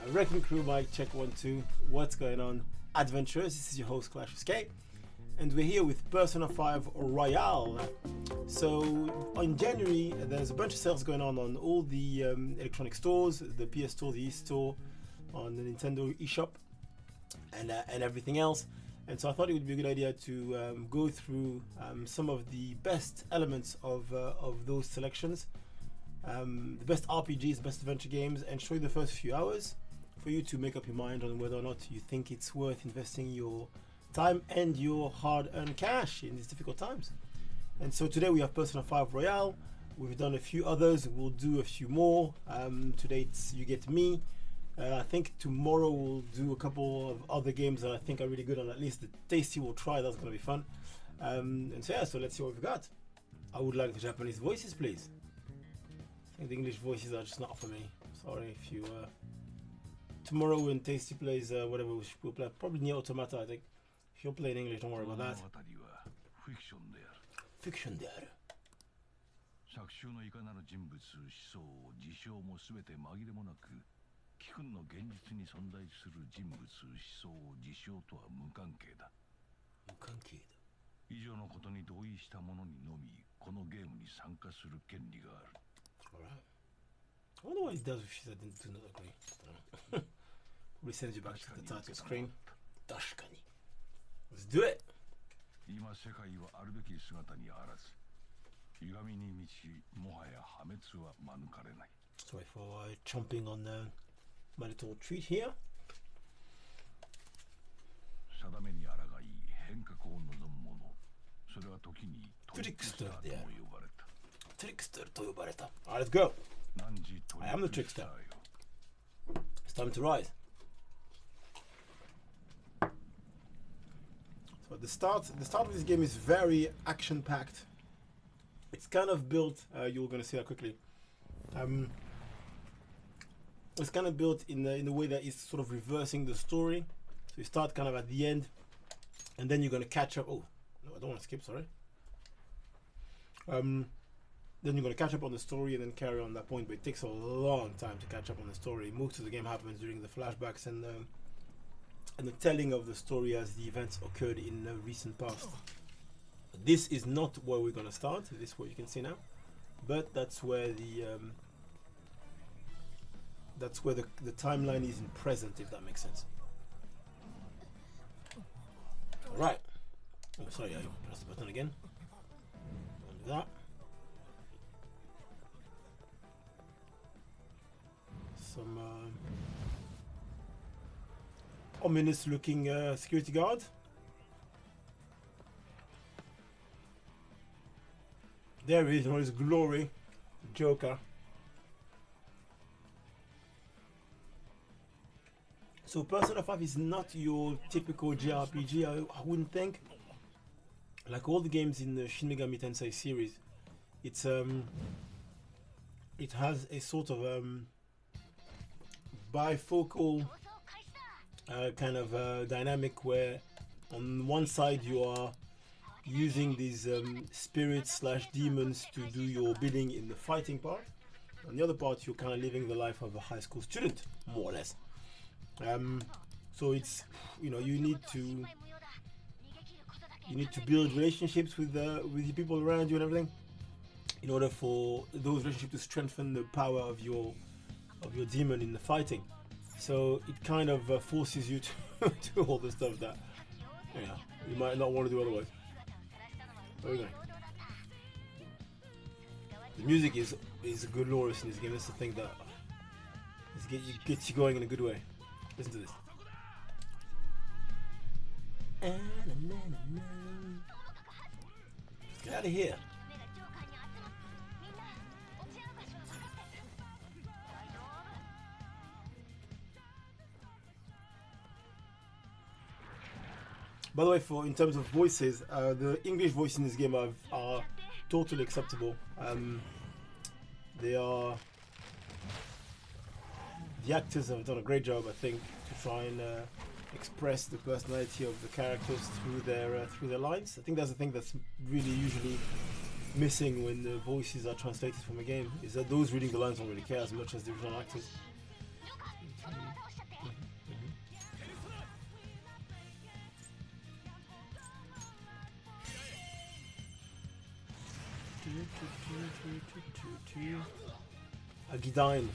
Wrecking Crew, mic check 1 2. What's going on, adventurers? This is your host Clash Escape, and we're here with Persona 5 Royale. So in January, there's a bunch of sales going on all the electronic stores, the PS Store, the eStore, on the Nintendo eShop, and everything else. And so I thought it would be a good idea to go through some of the best elements of those selections, the best RPGs, the best adventure games, and show you the first few hours for you to make up your mind on whether or not you think it's worth investing your time and your hard-earned cash in these difficult times. And so today we have Persona 5 Royale. We've done a few others. We'll do a few more. Today it's You Get Me. I think tomorrow we'll do a couple of other games that I think are really good, and at least the Tasty will try. That's going to be fun. And so yeah, so let's see what we've got. I would like the Japanese voices, please. I think the English voices are just not for me. Sorry if you... tomorrow when Tasty plays whatever we'll play, probably Nier Automata, I think. If you're playing English, don't worry about that. Fiction である。作中のいかなる人物、思想、事象もすべて紛れもなく、貴君の現実に存在する人物、思想、事象とは無関係だ。無関係だ。以上のことに同意した者にのみ、このゲームに参加する権利がある。Alright. I wonder what he does if she said didn't do not agree. Probably sends you back to the title screen. 確かに。Let's do it! 今世界はあるべき姿にあらず、歪みに満ち、もはや破滅は免れない。Sorry for chomping on my little treat here. 定めに抗い、変革を望む者、それは時にトリックスターとも呼ばれた。トリックスターと呼ばれた。Alright, let's go! I am the trickster. It's time to rise. So the start of this game is very action-packed. It's kind of built. You're going to see that quickly. It's kind of built in a way that is sort of reversing the story. So you start kind of at the end, and then you're going to catch up. Oh no, I don't want to skip. Sorry. Then you're going to catch up on the story and then carry on that point. But it takes a long time to catch up on the story. Most of the game happens during the flashbacks and the telling of the story as the events occurred in the recent past. This is not where we're going to start. This is what you can see now, but that's where the timeline is in present, if that makes sense. All right. Oh, sorry, I pressed the button again. Don't do that. Some ominous looking security guard. There he is in all his glory, Joker. So Persona 5 is not your typical JRPG, I wouldn't think. Like all the games in the Shin Megami Tensei series, it's it has a sort of bifocal kind of dynamic where on one side you are using these spirits slash demons to do your bidding in the fighting part. On the other part, you're kind of living the life of a high school student, more or less. So it's, you know, you need to build relationships with the people around you and everything, in order for those relationships to strengthen the power of your demon in the fighting. So it kind of forces you to do all the stuff that, you know, you might not want to do otherwise. Where are we going? The music is glorious in this game. That's the thing that gets you going in a good way. Listen to this. Get out of here. By the way, in terms of voices, the English voices in this game are totally acceptable. The actors have done a great job, I think, to try and express the personality of the characters through their lines. I think that's the thing that's really usually missing when the voices are translated from a game, is that those reading the lines don't really care as much as the original actors. Agidine.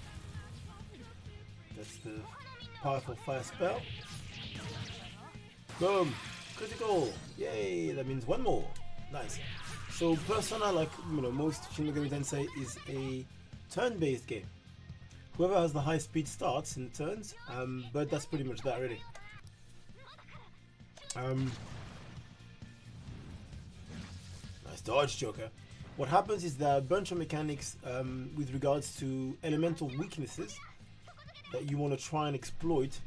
That's the powerful fire spell. Boom! Critical! Yay! That means one more. Nice. So Persona, like most Shin Megami Tensei, is a turn-based game. Whoever has the high speed starts in turns, but that's pretty much that really. Nice dodge, Joker. What happens is there are a bunch of mechanics with regards to elemental weaknesses that you want to try and exploit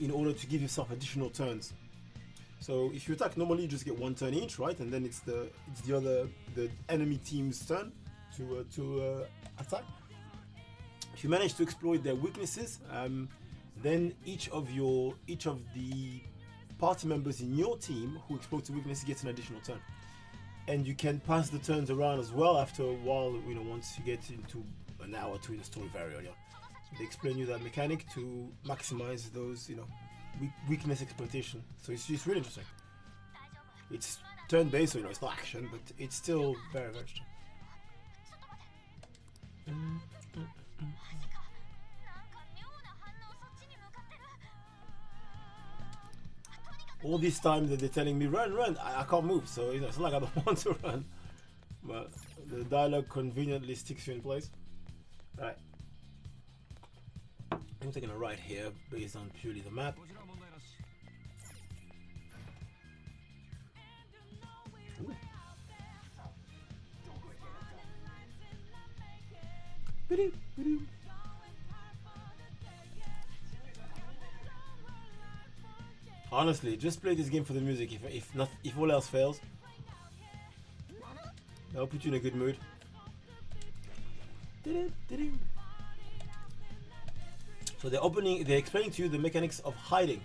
in order to give yourself additional turns. So if you attack normally, you just get one turn each, right? And then it's the enemy team's turn to attack. If you manage to exploit their weaknesses, then each of the party members in your team who exploits the weakness gets an additional turn. And you can pass the turns around as well after a while, once you get into an hour or two in the story very early on. They explain you that mechanic to maximize those, weakness exploitation. So it's just really interesting. It's turn-based, so it's not action, but it's still very, very interesting. All this time that they're telling me run, I can't move, so it's not like I don't want to run. But the dialogue conveniently sticks you in place. Right. I'm taking a right here based on purely the map. Ooh. Honestly, just play this game for the music. If all else fails, that'll put you in a good mood. So they're explaining to you the mechanics of hiding.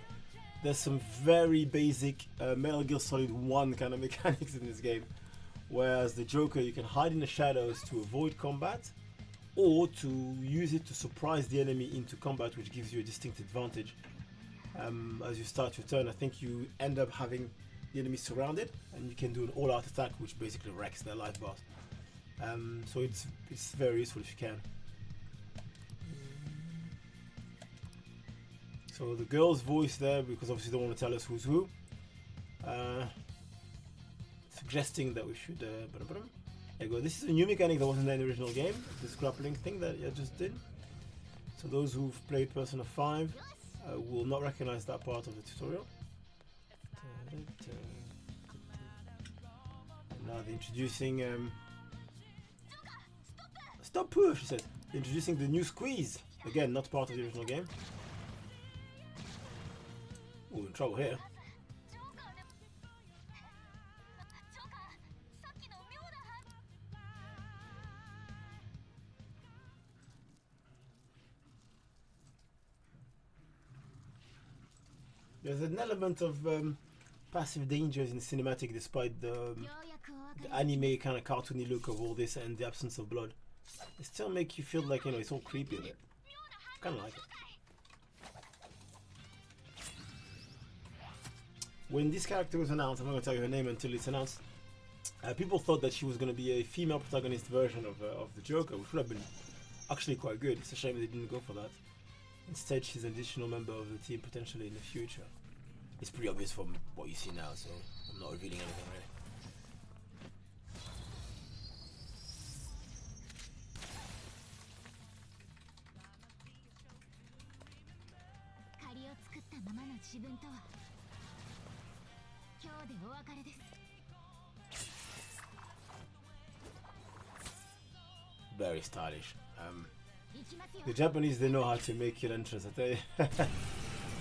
There's some very basic Metal Gear Solid 1 kind of mechanics in this game. Whereas the Joker, you can hide in the shadows to avoid combat, or to use it to surprise the enemy into combat, which gives you a distinct advantage. As you start your turn, I think you end up having the enemy surrounded, and you can do an all-out attack, which basically wrecks their life bars. So it's very useful if you can. So the girl's voice there, because obviously they don't want to tell us who's who, suggesting that we should. There you go. This is a new mechanic that wasn't there in the original game. This grappling thing that I just did. So those who've played Persona 5 will not recognize that part of the tutorial. Now they're introducing. Stop push, she said. They're introducing the new squeeze. Again, not part of the original game. Ooh, in trouble here. There's an element of passive dangers in cinematic, despite the anime kind of cartoony look of all this and the absence of blood. They still make you feel like, it's all creepy a bit. Kind of like it. When this character was announced, I'm not going to tell you her name until it's announced, people thought that she was going to be a female protagonist version of the Joker, which would have been actually quite good. It's a shame they didn't go for that. Instead, she's an additional member of the team potentially in the future. It's pretty obvious from what you see now, so I'm not revealing anything really. Very stylish. The Japanese, they know how to make your entrance, I tell you.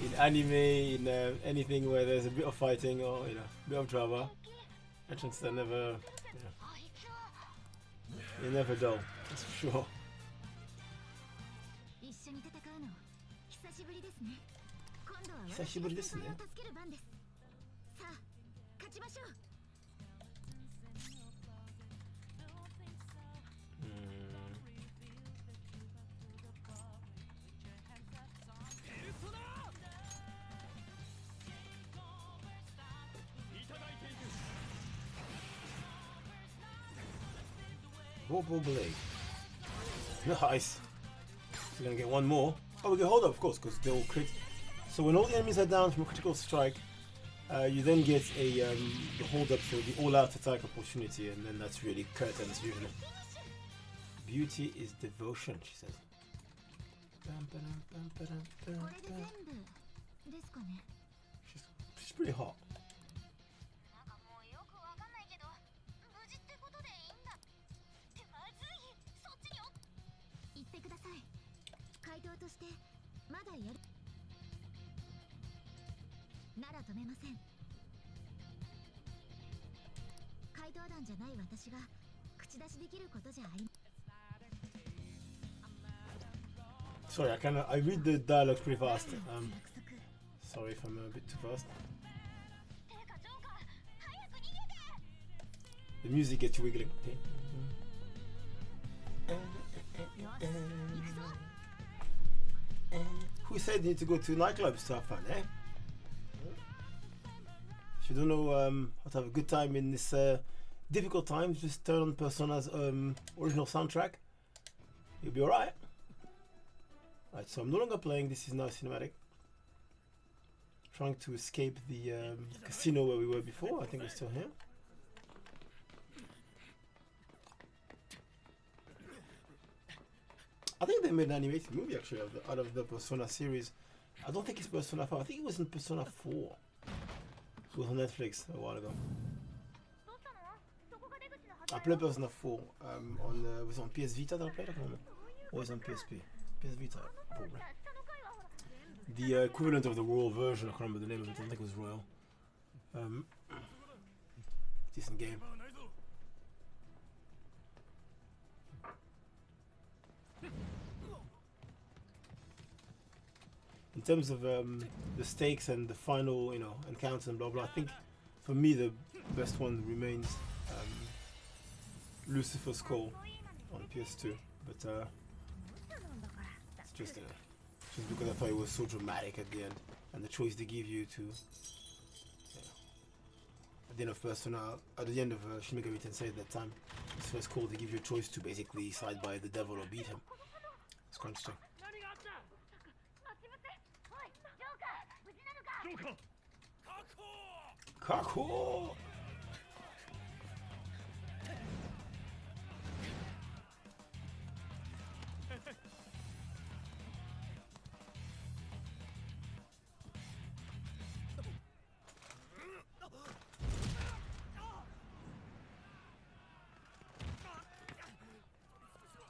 In anime, in anything where there's a bit of fighting or a bit of drama, entrances are never, they're never dull. That's for sure. Hisashiburi desu ne. Vorpal Blade. Nice. We're gonna get one more. Oh, we can hold up, of course, because they all crit. So when all the enemies are down from a critical strike, you then get a the hold up, so the all-out attack opportunity, and then that's really curtains usually. Beauty is devotion, she says. She's pretty hot. Sorry, I read the dialogues pretty fast. Sorry if I'm a bit too fast. The music gets you wiggling. Who said you need to go to nightclubs to have fun, eh? If you don't know how to have a good time in this difficult times, just turn on Persona's original soundtrack. You'll be alright. Right, so I'm no longer playing. This is now cinematic. Trying to escape the casino where we were before. I think we're still here. I think they made an animated movie actually out of the Persona series. I don't think it's Persona 5. I think it was in Persona 4. It was on Netflix a while ago. I played Persona 4 was it on PS Vita that I played? I can't remember. Or was it on PSP? PS Vita, probably. The equivalent of the Royal version, I can't remember the name of it, I think it was Royal. Decent game. In terms of the stakes and the final, encounters and blah blah, I think for me the best one remains Lucifer's Call on PS2, but it's just because I thought it was so dramatic at the end, and the choice they give you to, at the end of Persona, at the end of Shin Megami Tensei at that time, Lucifer's Call, they give you a choice to basically side by the devil or beat him. It's quite interesting. Kako!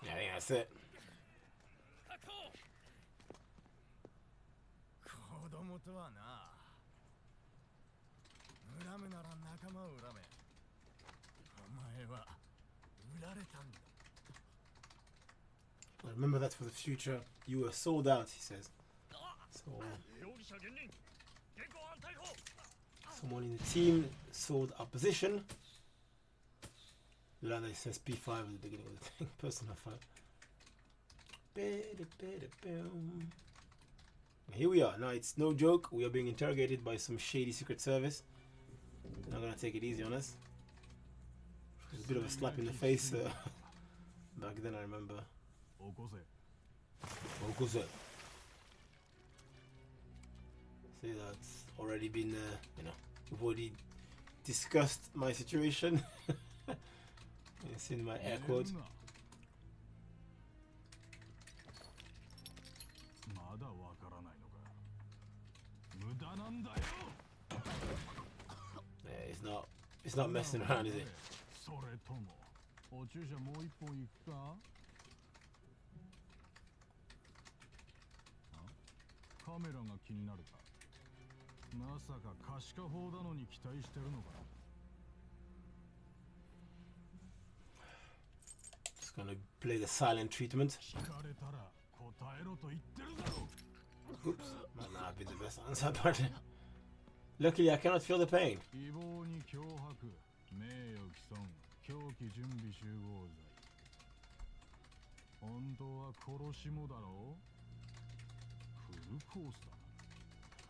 Yeah, I think that's it. Remember that for the future. You were sold out, he says. So, someone in the team sold our position. Lana says P5 at the beginning of the thing. Persona 5. Here we are. Now it's no joke. We are being interrogated by some shady secret service. They're not gonna take it easy on us. It was a bit of a slap in the face back then, I remember. Okose. See, that's already been, we've already discussed my situation. It's in my air quotes. Yeah, it's not messing around, is it? Just gonna play the silent treatment. Oops, might not have been the best answer, but luckily I cannot feel the pain.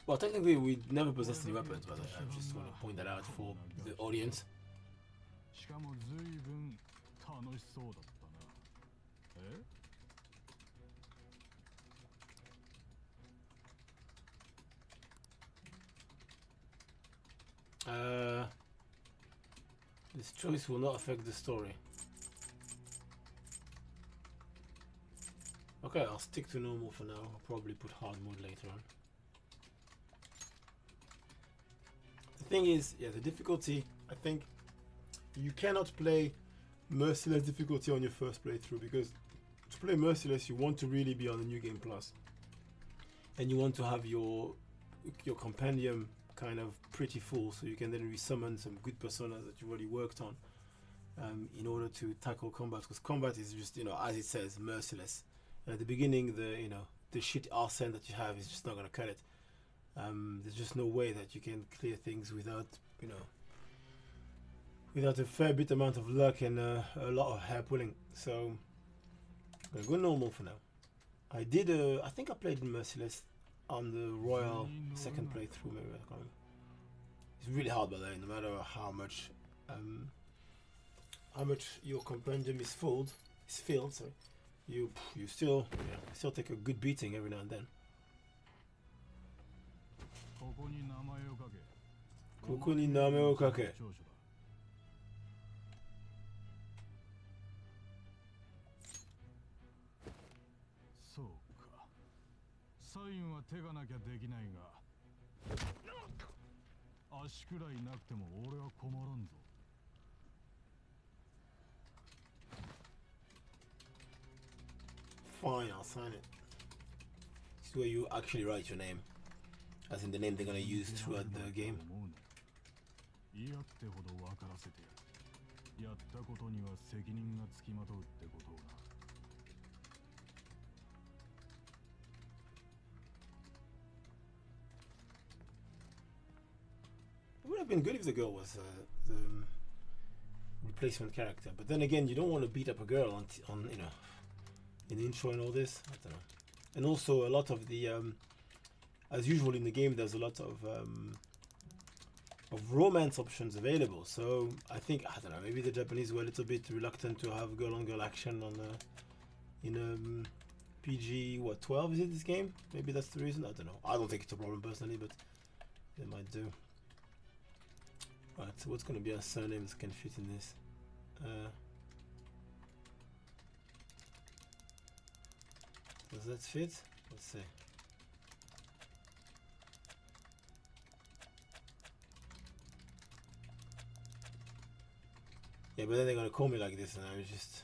Well, technically we never possessed any weapons, but I just want to point that out for the audience. This choice will not affect the story. Okay, I'll stick to normal for now. I'll probably put hard mode later on. The thing is, yeah, the difficulty, I think you cannot play merciless difficulty on your first playthrough, because to play merciless you want to really be on the New Game Plus. And you want to have your compendium kind of pretty full, so you can then resummon some good personas that you've already worked on in order to tackle combat, because combat is just, you know, as it says, merciless. And at the beginning, the shit arsenal that you have is just not going to cut it. There's just no way that you can clear things without, you know, without a fair bit amount of luck and a lot of hair pulling. So I'm gonna go normal for now. I did I think I played merciless on the Royal second playthrough, maybe. I can't remember. It's really hard, by the way, no matter how much your compendium is filled, sorry, you still take a good beating every now and then. ここに名前を書け。ここに名前を書け。そうか。サインは手がなきゃできないが、足くらいなくても俺は困らんぞ。Fine, I'll sign it. This is where you actually write your name. As in the name they're gonna use throughout the game. It would have been good if the girl was the replacement character, but then again, you don't want to beat up a girl on you know, in the intro and all this. I don't know. And also a lot of the as usual in the game, there's a lot of romance options available. So I think, I don't know, maybe the Japanese were a little bit reluctant to have girl-on-girl action on in PG, what, 12 is it, this game? Maybe that's the reason. I don't know. I don't think it's a problem personally, but they might do. Right, so what's going to be our surnames that can fit in this? Does that fit? Let's see. Yeah, but then they're gonna call me like this, and I was just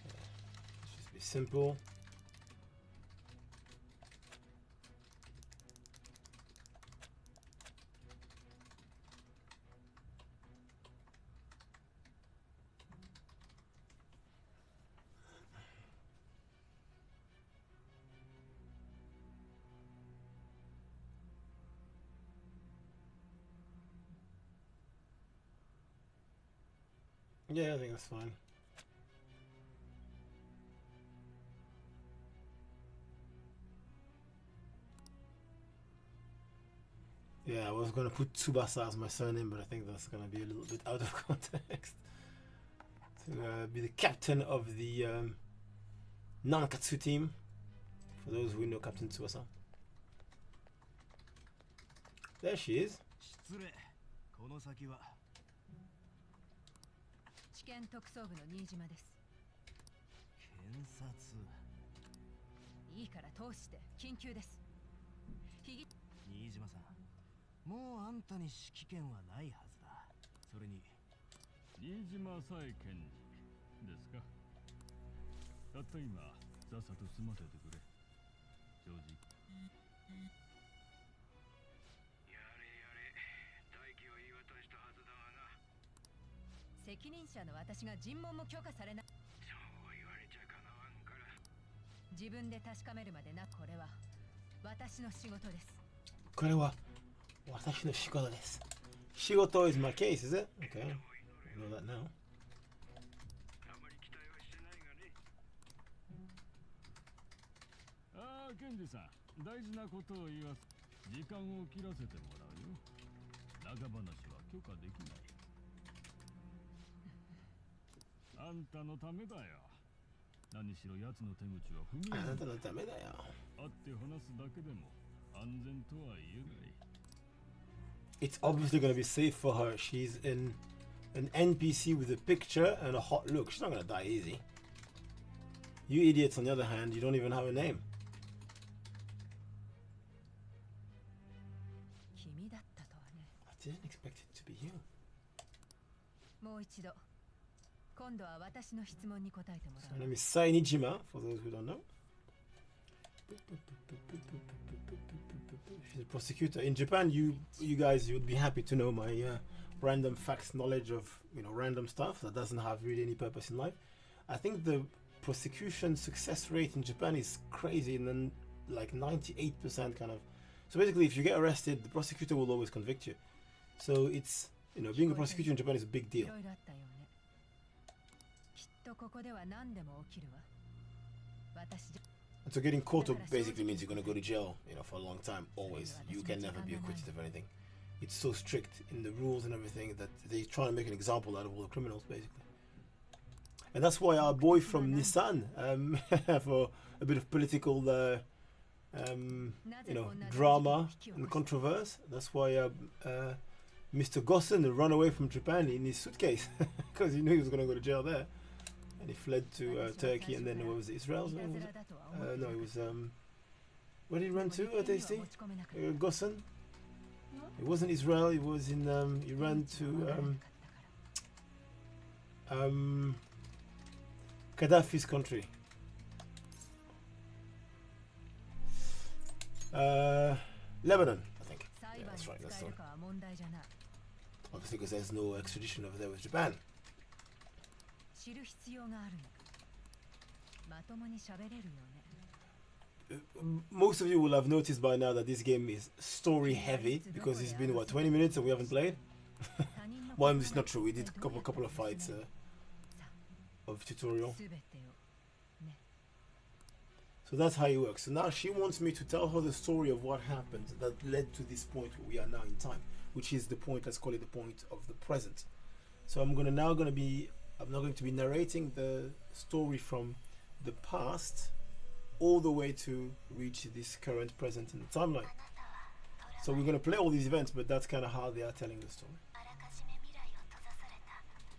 let's just be simple. Yeah, I think that's fine. Yeah, I was gonna put Tsubasa as my surname, but I think that's gonna be a little bit out of context. To be the captain of the Nankatsu team, for those who know Captain Tsubasa. There she is. 試験特捜部の新島です。検察。いいから通して緊急です。新島さん、もうあんたに指揮権はないはずだ。それに新島さえ検事ですか。たった今さっさと済ませてくれ。正直。責任者の私が尋問も許可されない。そう言われちゃかなわんから。自分で確かめるまでな。これは私の仕事です。これは私の仕事です。仕事 is my case, is it? Okay. I know that now. あまり期待はしてないがね。ああ、検事さん、大事なことを言わす。時間を切らせてもらうよ。長話は許可できない。あんたのためだよ。何しろ奴の手口は不明あなたのためだよ。会って話すだけでも安全とは言えない It's obviously going to be safe for her. She's in an NPC with a picture and a hot look. She's not going to die easy. You idiots, on the other hand, you don't even have a name. 君だったとはね。 I didn't expect it to be you. もう一度。今度は私の質問に答えてもら Her う。 name is Sainijima, for those who don't know. She's a prosecutor. In Japan, you guys, you would be happy to know my random facts knowledge of, you know, random stuff that doesn't have really any purpose in life. I think the prosecution success rate in Japan is crazy, and then like 98% kind of. So basically, if you get arrested, the prosecutor will always convict you. So it's, you know, being a prosecutor in Japan is a big deal. いろいろあったよね。きっとここでは何でも起きるわ。私じゃ And so getting caught up basically means you're going to go to jail, you know, for a long time, always. You can never be acquitted of anything. It's so strict in the rules and everything that they try to make an example out of all the criminals, basically. And that's why our boy from Nissan, for a bit of political, you know, drama and controversy, that's why Mr. Gossen ran away from Japan in his suitcase because he knew he was going to go to jail there. And he fled to Turkey, and then what was it, Israel? No, it was where did he run to? Tasty? Gossen? It wasn't Israel. It was in. He ran to Gaddafi's country. Lebanon, I think. Yeah, that's right. That's the one. Obviously, because there's no extradition over there with Japan. 知る必要があるの。まともに喋れるよね。 Most of you will have noticed by now that this game is story heavy because it's been what 20 minutes and we haven't played. Well, it's not true. We did a couple of fights of tutorial. So that's how it works. So now she wants me to tell her the story of what happened that led to this point where we are now in time, which is the point. Let's call it the point of the present. So I'm not going to be narrating the story from the past all the way to reach this current present in the timeline. So we're going to play all these events, but that's kind of how they are telling the story.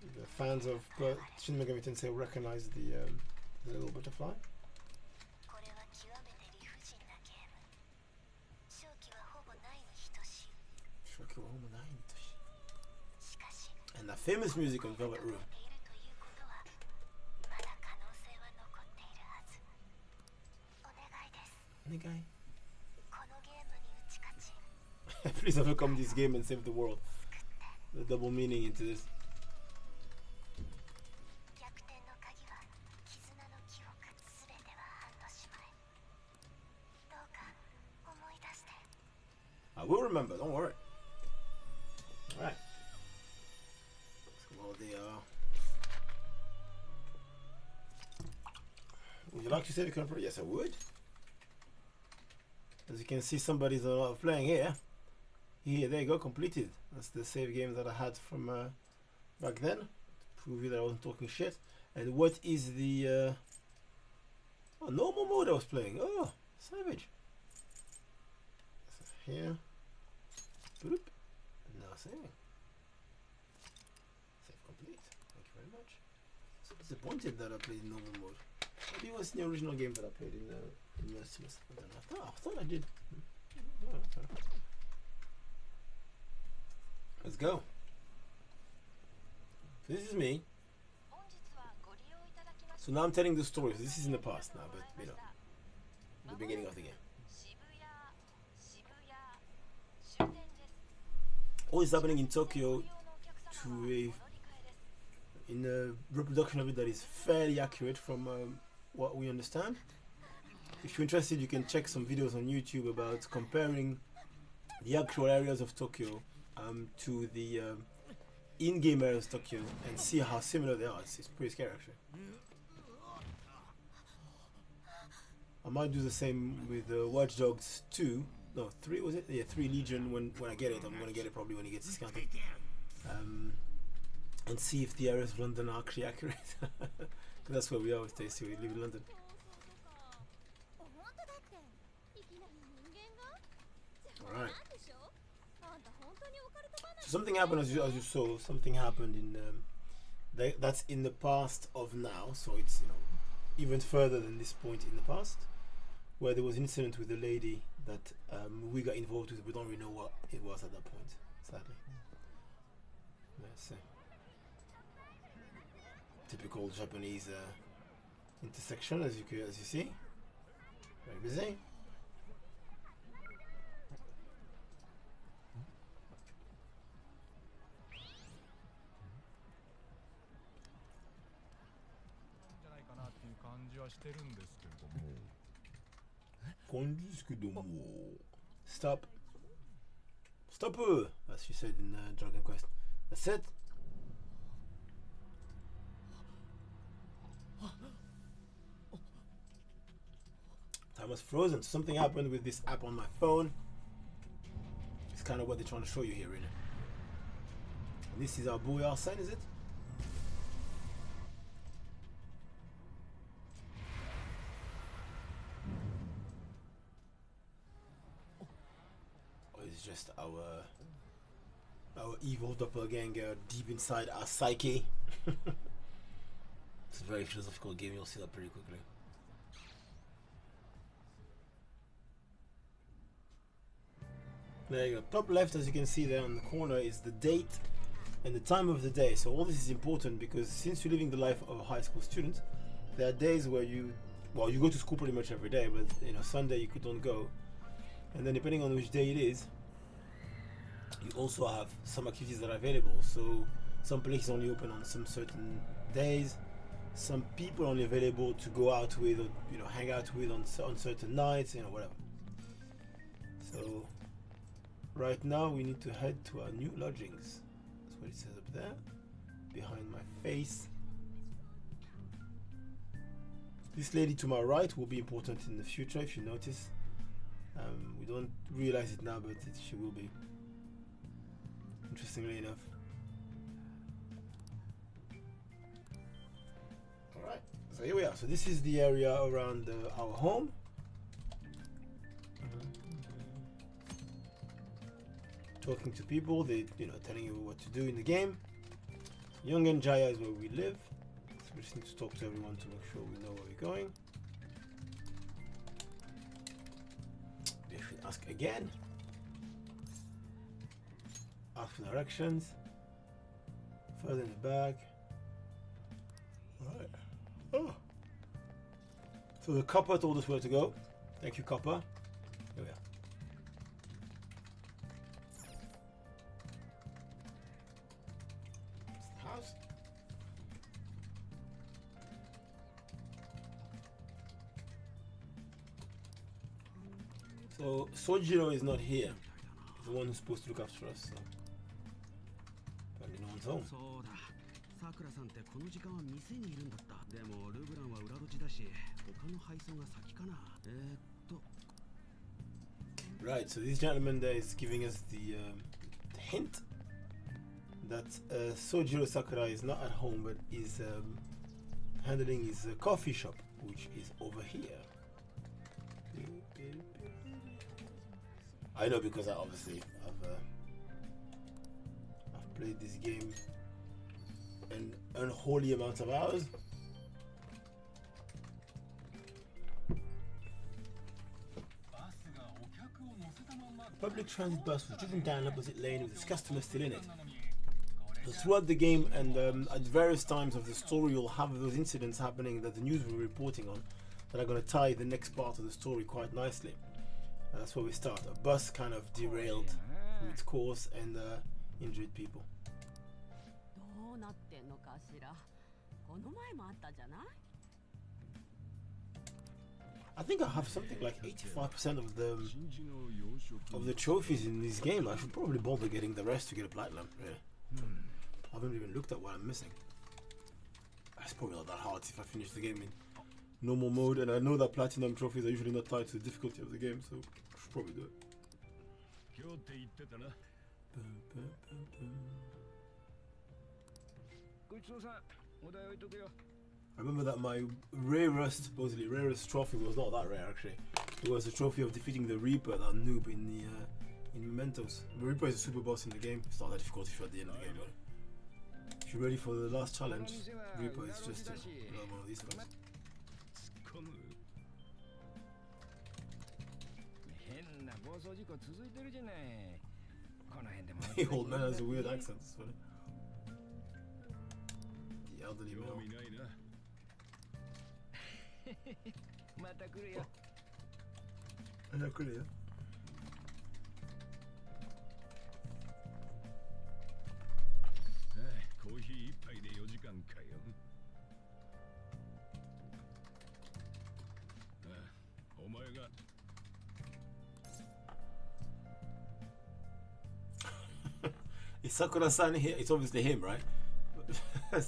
The fans of Shin Megami Tensei recognize the little butterfly. And the famous music on Velvet Room. Please overcome this game and save the world. The double meaning into this. I will remember, don't worry. Alright. Well, would you like to save your current? Yes, I would. As you can see, somebody's playing here. Here, there you go, completed. That's the save game that I had from back then. To prove you that I wasn't talking shit. And what is the normal mode I was playing? Oh, savage. So here. Boop. And now saving. Save complete. Thank you very much. So disappointed that I played in normal mode. Maybe it was the original game that I played in Merciless. I don't know. I thought I did. Let's go. So this is me. So now I'm telling the story. So this is in the past now, but you know, the beginning of the game. All is happening in Tokyo in a reproduction of it that is fairly accurate from what we understand. If you're interested, you can check some videos on YouTube about comparing the actual areas of Tokyo to the in-game areas of Tokyo and see how similar they are. It's pretty scary, actually. I might do the same with Watch Dogs 2. No, 3 was it? Yeah, 3 Legion. When I get it, I'm gonna get it probably when it gets discounted. And see if the areas of London are actually accurate. That's where we are with Tasty. We live in London. Alright. So something happened as you saw. Something happened in that's in the past of now. So it's, you know, even further than this point in the past, where there was an incident with a lady that we got involved with. We don't really know what it was at that point, sadly. Let's see. Typical Japanese intersection, as you see. Very busy. Stop. Stop, as she said in Dragon Quest. That's it. Time was frozen. Something happened with this app on my phone. It's kind of what they're trying to show you here, really. And this is our boy Arsene, is it? Or is it just our evil doppelganger deep inside our psyche? It's a very philosophical game. You'll see that pretty quickly. There you go. Top left, as you can see there on the corner, is the date and the time of the day. So all this is important because since you're living the life of a high school student, there are days where you go to school pretty much every day, but you know, Sunday you don't go. And then depending on which day it is, you also have some activities that are available. So some places only open on some certain days. Some people only available to go out with, or, you know, hang out with on certain nights, you know, whatever. So right now we need to head to our new lodgings. That's what it says up there, behind my face. This lady to my right will be important in the future, if you notice. We don't realize it now, but she will be, interestingly enough. Alright, so here we are. So this is the area around our home. Talking to people, they, you know, telling you what to do in the game. Yongen Jaya is where we live. So we just need to talk to everyone to make sure we know where we're going. If we ask again, ask for directions. Further in the back. Alright. Oh. So the copper told us where to go. Thank you, copper. Here we are. House. So Sojiro is not here. He's the one who's supposed to look after us. So apparently no one's home. Right, so this gentleman there is giving us the hint that Sojiro Sakura is not at home, but is handling his coffee shop, which is over here. I know because I've played this game an unholy amount of hours. Public transit bus was driven down opposite lane with its customer still in it. So throughout the game and at various times of the story, you'll have those incidents happening that the news will be reporting on that are going to tie the next part of the story quite nicely. And that's where we start. A bus kind of derailed from its course and injured people. I think I have something like 85% of the trophies in this game. I should probably bother getting the rest to get a platinum. Yeah. I haven't even looked at what I'm missing. It's probably not that hard if I finish the game in normal mode, and I know that platinum trophies are usually not tied to the difficulty of the game, so I should probably do it. I remember that my rarest, supposedly rarest trophy was not that rare actually. It was a trophy of defeating the Reaper, that noob in the in Mementos. The Reaper is a super boss in the game. It's not that difficult if you're at the end of the game. But if you're ready for the last challenge, Reaper is just another one of these guys. The old man has a weird accent. It's funny. The elderly male. Is Sakura-san here? It's obviously him, right? I'll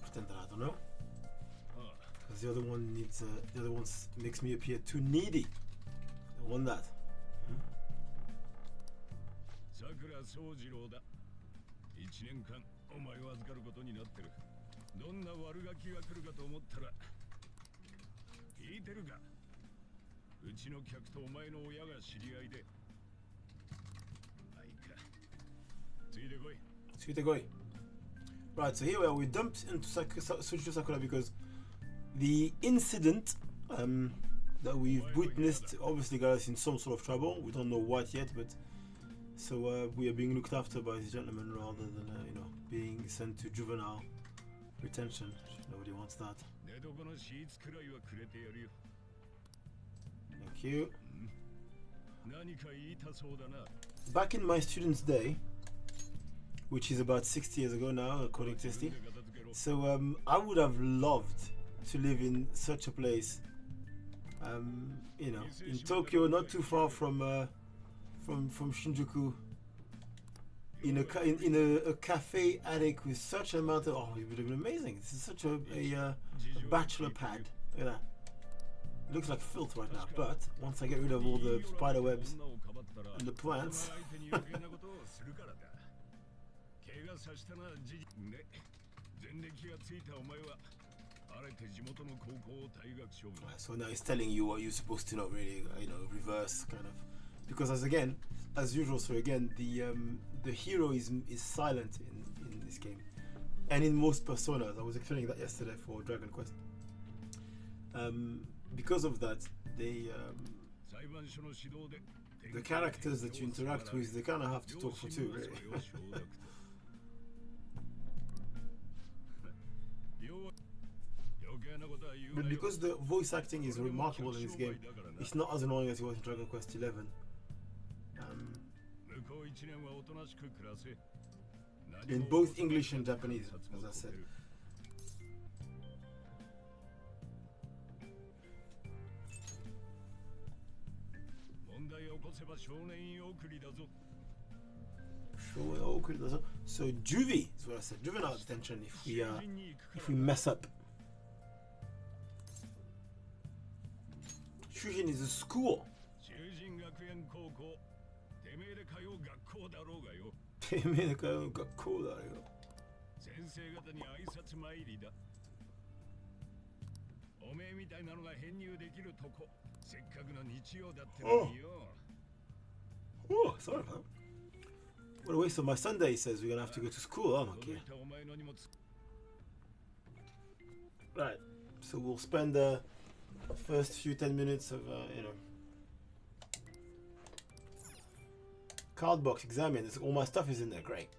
pretend that I don't know. Because the other one needs, the other one makes me appear too needy. I want that. Right, so here we are. We dumped into Sujiro Sakura because the incident that we've witnessed obviously got us in some sort of trouble. We don't know what yet, but so we are being looked after by this gentleman rather than you know, being sent to juvenile retention. Nobody wants that. Thank you. Back in my student's day, which is about 60 years ago now, according to Steve. So I would have loved to live in such a place, you know, in Tokyo, not too far from Shinjuku, in a cafe attic with such an amount of, oh, it would have been amazing. This is such a bachelor pad. Look at that. It looks like filth right now, but once I get rid of all the spider webs and the plants. So now it's telling you what you're supposed to not really, you know, reverse kind of, because as usual. So again, the hero is silent in this game, and in most personas. I was explaining that yesterday for Dragon Quest. Because of that, the characters that you interact with, they kind of have to talk for two, really. But because the voice acting is remarkable in this game, it's not as annoying as it was in Dragon Quest XI. In both English and Japanese, as I said. So juvie is what I said. Juvenile detention if we mess up. Shujin is a school. Oh, sorry, man. What a waste of my Sunday, he says. We're gonna have to go to school. Oh, my God. Right. So we'll spend the first few 10 minutes of, you know. Card box, examine. All my stuff is in there. Great.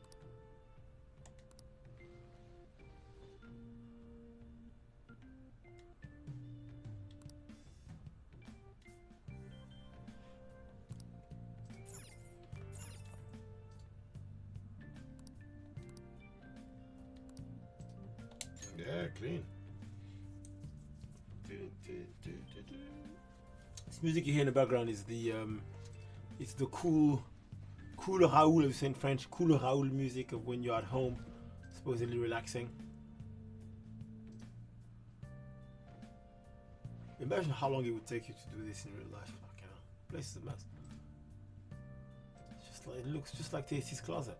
Yeah, clean. This music you hear in the background is the it's the cool Raoul, I'm saying French, cool Raoul music of when you're at home, supposedly relaxing. Imagine how long it would take you to do this in real life. Fucking hell. Place is a mess. It's just like, it looks just like Tasty's closet.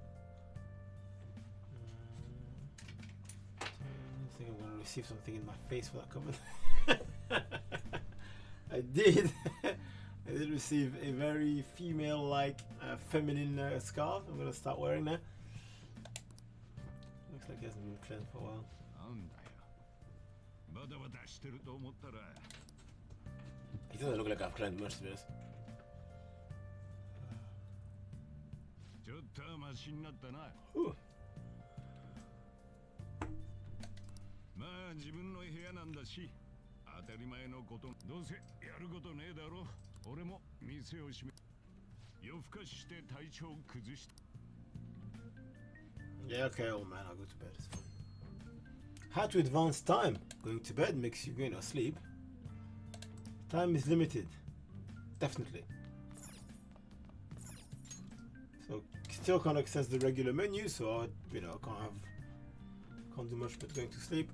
I received something in my face for that comment. I did. I did receive a very female-like, feminine scarf. I'm gonna start wearing that. Looks like it hasn't been cleansed for a while. It doesn't look like I've cleansed much, to be honest. Ooh. まあ自分の部屋なんだし当たり前のことどうせやることねえだろ俺も店を閉め夜更かしして体調崩した Yeah, okay, old man, I'll go to bed, it's fine. How to advance time? Going to bed makes you, sleep. Time is limited. Definitely. So, still can't access the regular menu, so I, can't do much but going to sleep.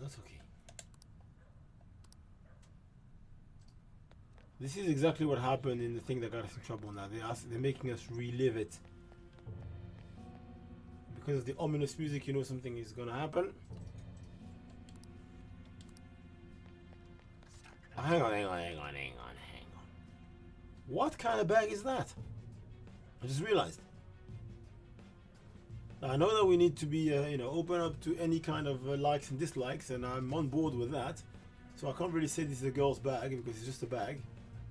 That's okay. This is exactly what happened in the thing that got us in trouble now. They're making us relive it. Because of the ominous music, you know something is gonna happen. Hang on. What kind of bag is that? I just realized. Now, I know that we need to be, open up to any kind of likes and dislikes, and I'm on board with that. So I can't really say this is a girl's bag because it's just a bag.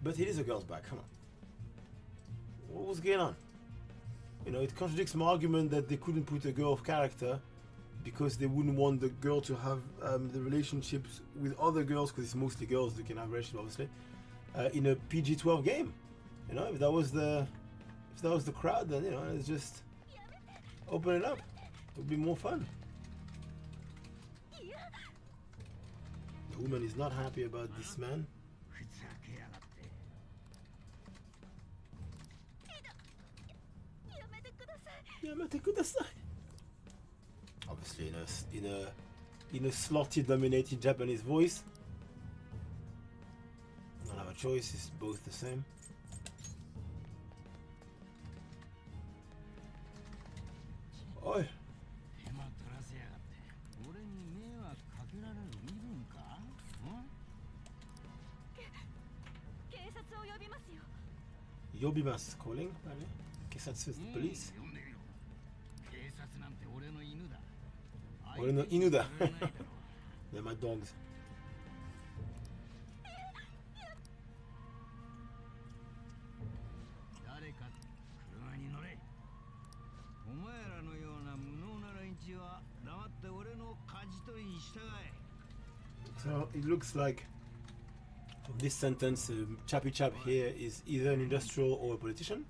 But it is a girl's bag, come on. What was going on? It contradicts my argument that they couldn't put a girl of character because they wouldn't want the girl to have the relationships with other girls, because it's mostly girls that can have relationships, obviously, in a PG-12 game. If that was the crowd, then let's just open it up. It would be more fun. The woman is not happy about this man. Obviously in a slotty dominated Japanese voice. Don't have a choice, it's both the same. Oi. Yobimasu calling, apparently. Kesatsu is the police. Oreno inu da. They're my dogs. So it looks like from this sentence, Chappy Chap here is either an industrial or a politician.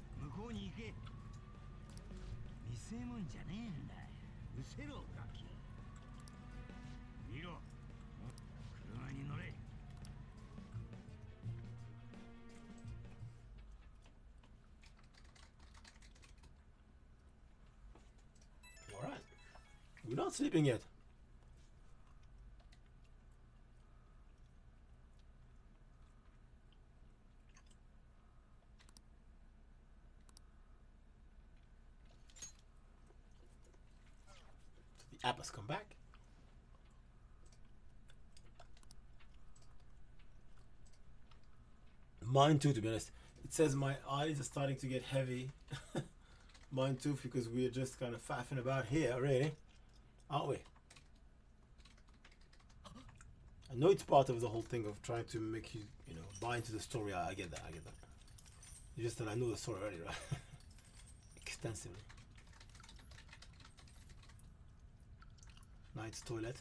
Alright, we're not sleeping yet. The app has come back. Mine too, to be honest. It says my eyes are starting to get heavy. Mine too, because we're just kind of faffing about here, really, aren't we? I know it's part of the whole thing of trying to make you, buy into the story. I get that. It's just that I know the story already, right? Extensively. Knight's toilet.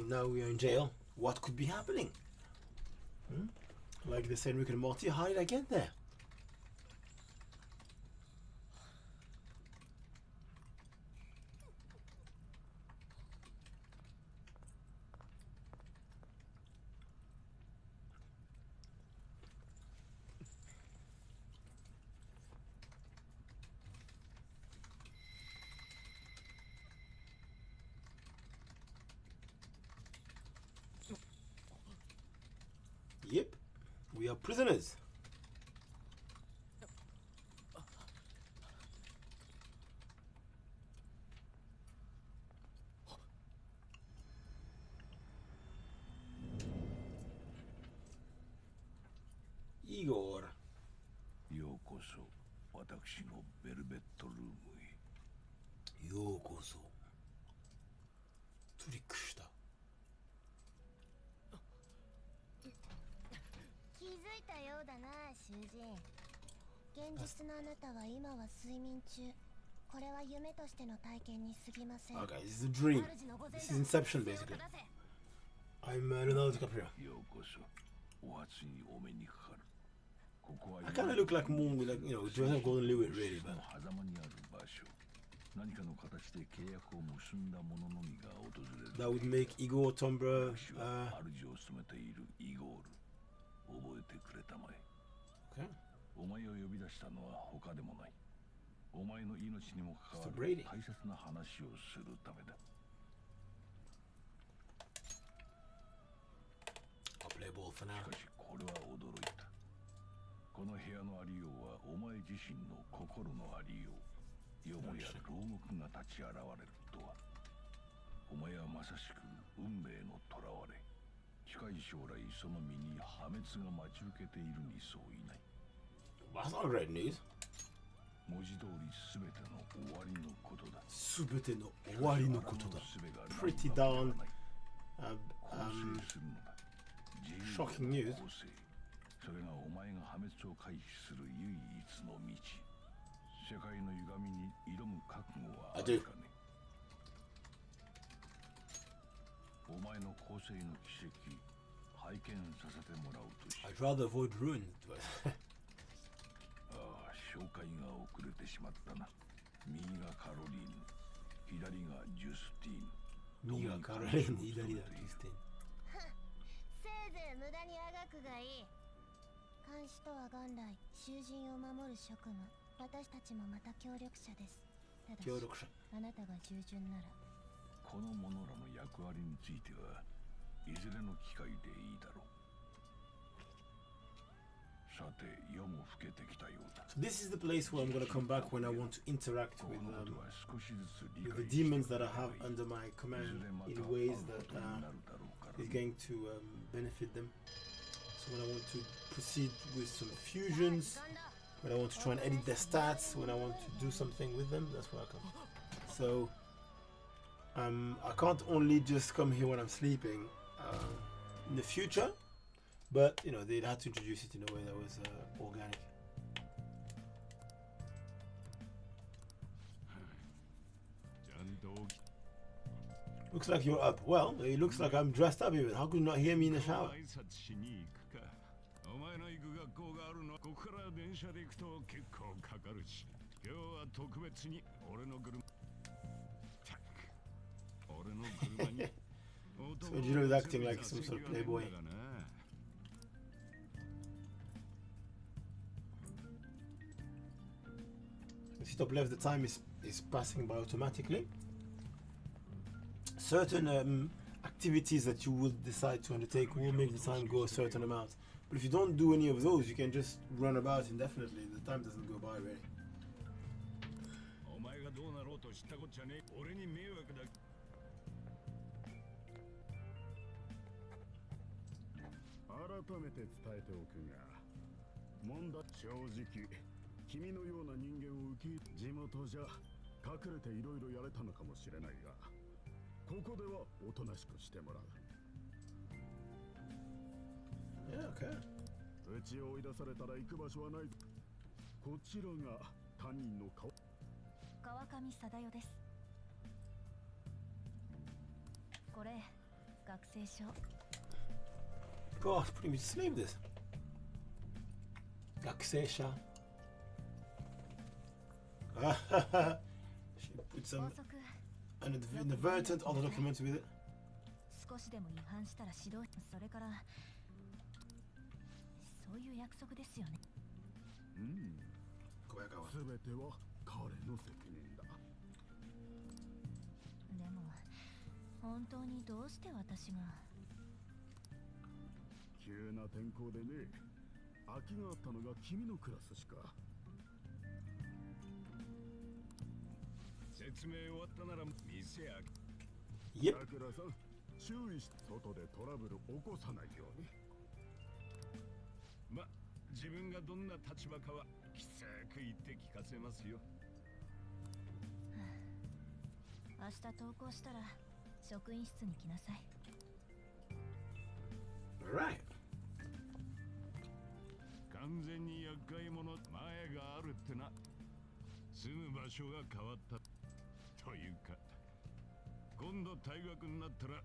Now we are in jail. What could be happening? Like they said, Rick and Morty, how did I get there? You're prisoners. Igor. ようこそ私のベルベットルームへ。ようこそ。トリックした。気づいたようだな、囚人。現実のあなたは今は睡眠中。これは夢としての体験に過ぎません。Okay, this is a dream. This is Inception, basically. I'm Leonardo DiCaprio. ようこそお初にお目にかかる。ここは I kind of look like more like, you know, Joseph Gordon-Levitt, really, but 狭間にある場所。何かの形で契約を結んだ者のみが訪れる。 that would make Igor Tombra. 主は主を務めているイゴール。覚えてくれたまえ。 Okay. お前を呼び出したのは他でもない。お前の命にも関わ Mr. る Brady. 大切な話をするためだ。 I'll play ball for し now. かしこれは驚いた。この部屋のありようはお前自身の心のありよう。よもや牢獄が立ち現れるとは。お前はまさしく運命の囚われ。近い将来その身に破滅が待ち受けているにそういない。 That's not great news. 文字通り全ての終わりのことだ。 Subete no owari no koto da. 全てが Pretty darn 構成するのだ。 shocking news. 構成。それがお前が破滅を回避する唯一の道。世界の歪みに挑む覚悟はあるかね。お前の構成の奇跡、拝見させてもらうとし。 I'd rather avoid ruin. But ああ、紹介が遅れてしまったな。右がカロリーヌ、左がジュスティーヌ。 Miga Caroline, Idari da Christine. せいぜい無駄にあがくがいい。監視とは元来囚人を守る職務。私たちもまた協力者です。ただし Kyorukusha. あなたが従順なら。この者らの役割についてはいずれの機会でいいだろう。さて、夜も更けてきたようだ。 So this is the place where I'm gonna come back when I want to interact こ with のことは少しずつ理 with 解 the して demons that I いけば have いい。 under my い command ずれまた in 会う ways こ that とになるだろうから is going to benefit them. So when I want to proceed with some fusions, when I want to try and edit their stats, when I want to do something with them, that's where I come. So I can't only just come here when I'm sleeping. In the future, but you know, they'd had to introduce it in a way that was organic. Looks like you're up. Well, it looks like I'm dressed up even. How could you not hear me in the shower? お前の行く学校があるのはここから電車で行くと結構かかるし、今日は特別に俺の車。俺の車に。 So Jiro is acting like some sort of playboy. See, top left, the time is passing by automatically. Certain activities that you will decide to undertake will make the time go a certain amount. But if you don't do any of those, you can just run about indefinitely. The time doesn't go by really. お前がどうなろうと知ったこっちゃねえ。俺に迷惑だ。改めて伝えておくが、問題正直君のような人間を受け入れ、地元じゃ隠れていろいろやれたのかもしれないが、ここではおとなしくしてもらう。 Yeah, okay. うちを追い出されたら行く場所はない。こちらが他人の顔。川上貞代です。これ学生証。 God, putting me to sleep this. Gakusesha. She put some 法則 an inadvertent other document with it. 少しでも違反したら指導。それからそういう約束ですよね。すべては彼の責任だ。でも本当にどうして私が。急な天候でね、空きがあったのが君のクラスしか。説明終わったなら店開け。Yep. さくらさん、注意して外でトラブル起こさないように。ま、自分がどんな立場かはきつく言って聞かせますよ。明日登校したら職員室に来なさい。Right. 完全に厄介者前があるってな。住む場所が変わったというか、今度退学になったらう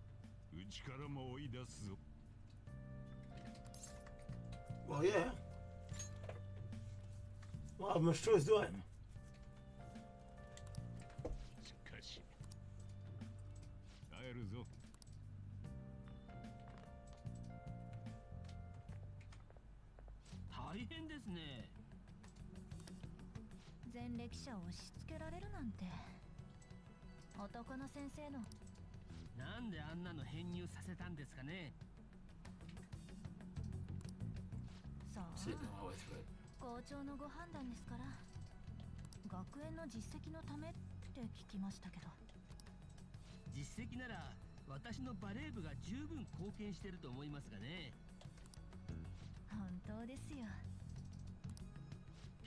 ちからも追い出すぞ。Well, yeah. Well, I have much choice, do I? しかし帰るぞ。大変ですね。前歴者を押し付けられるなんて。男の先生の。なんであんなの編入させたんですかね。さあ、 See it all the way through it. 校長のご判断ですから。学園の実績のためって聞きましたけど。実績なら私のバレー部が十分貢献してると思いますがね。本当ですよ。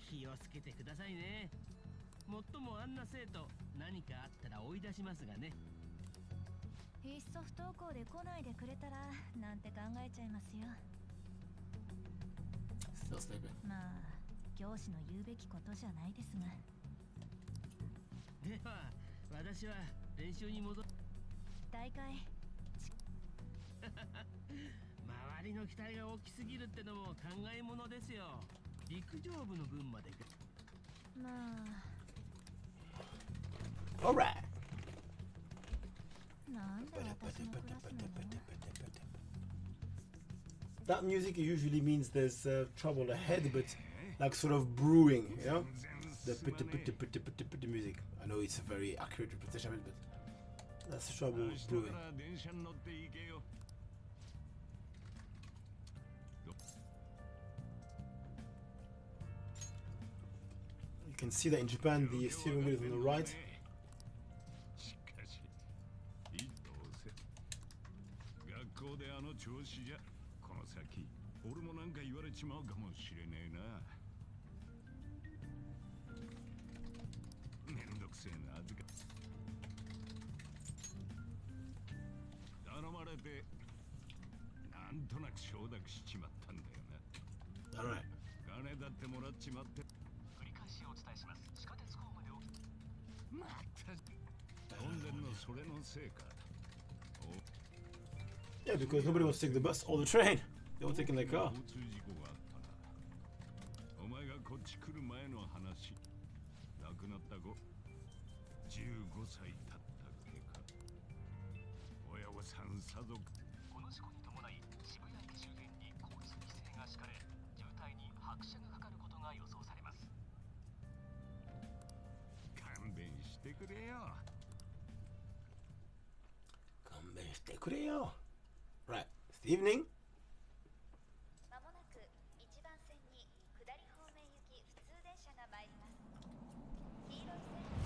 気をつけてくださいね。もっともあんな生徒何かあったら追い出しますがね。いっそ不登校で来ないでくれたらなんて考えちゃいますよ。 Still sleeping. まあ教師の言うべきことじゃないですが。では私は練習に戻る。大会。周りの期待が大きすぎるってのも考えものですよ。陸上部の分まで。まあ All right. なんで私のクラスなの。 That music usually means there's trouble ahead, but like sort of brewing, you know? The music. I know it's a very accurate repetition of it, but that's trouble brewing. You can see that in Japan, the steering wheel is on the right. 学校であの調子じゃこの先俺もなんか言われちまうかもしれねえな。めんどくせえな預か頼まれてなんとなく承諾しちまったんだよな。 All right. 金だってもらっちまって。繰り返しお伝えします。地下鉄ホームで起きまた飛んでんのそれのせいか。 Yeah, because nobody wants to take the bus or the train. They're all taking their car. 交通事故があったな。お前がこっち来る前の話。亡くなった子15歳だったっけか。親御さんさぞ。この事故に伴い渋谷駅周辺に交通規制が敷かれ、渋滞に拍車がかかることが予想されます。勘弁してくれよ。勘弁してくれよ。 Right, it's the evening. まもなく1番線に下り方面行き普通電車が参ります。黄色い線の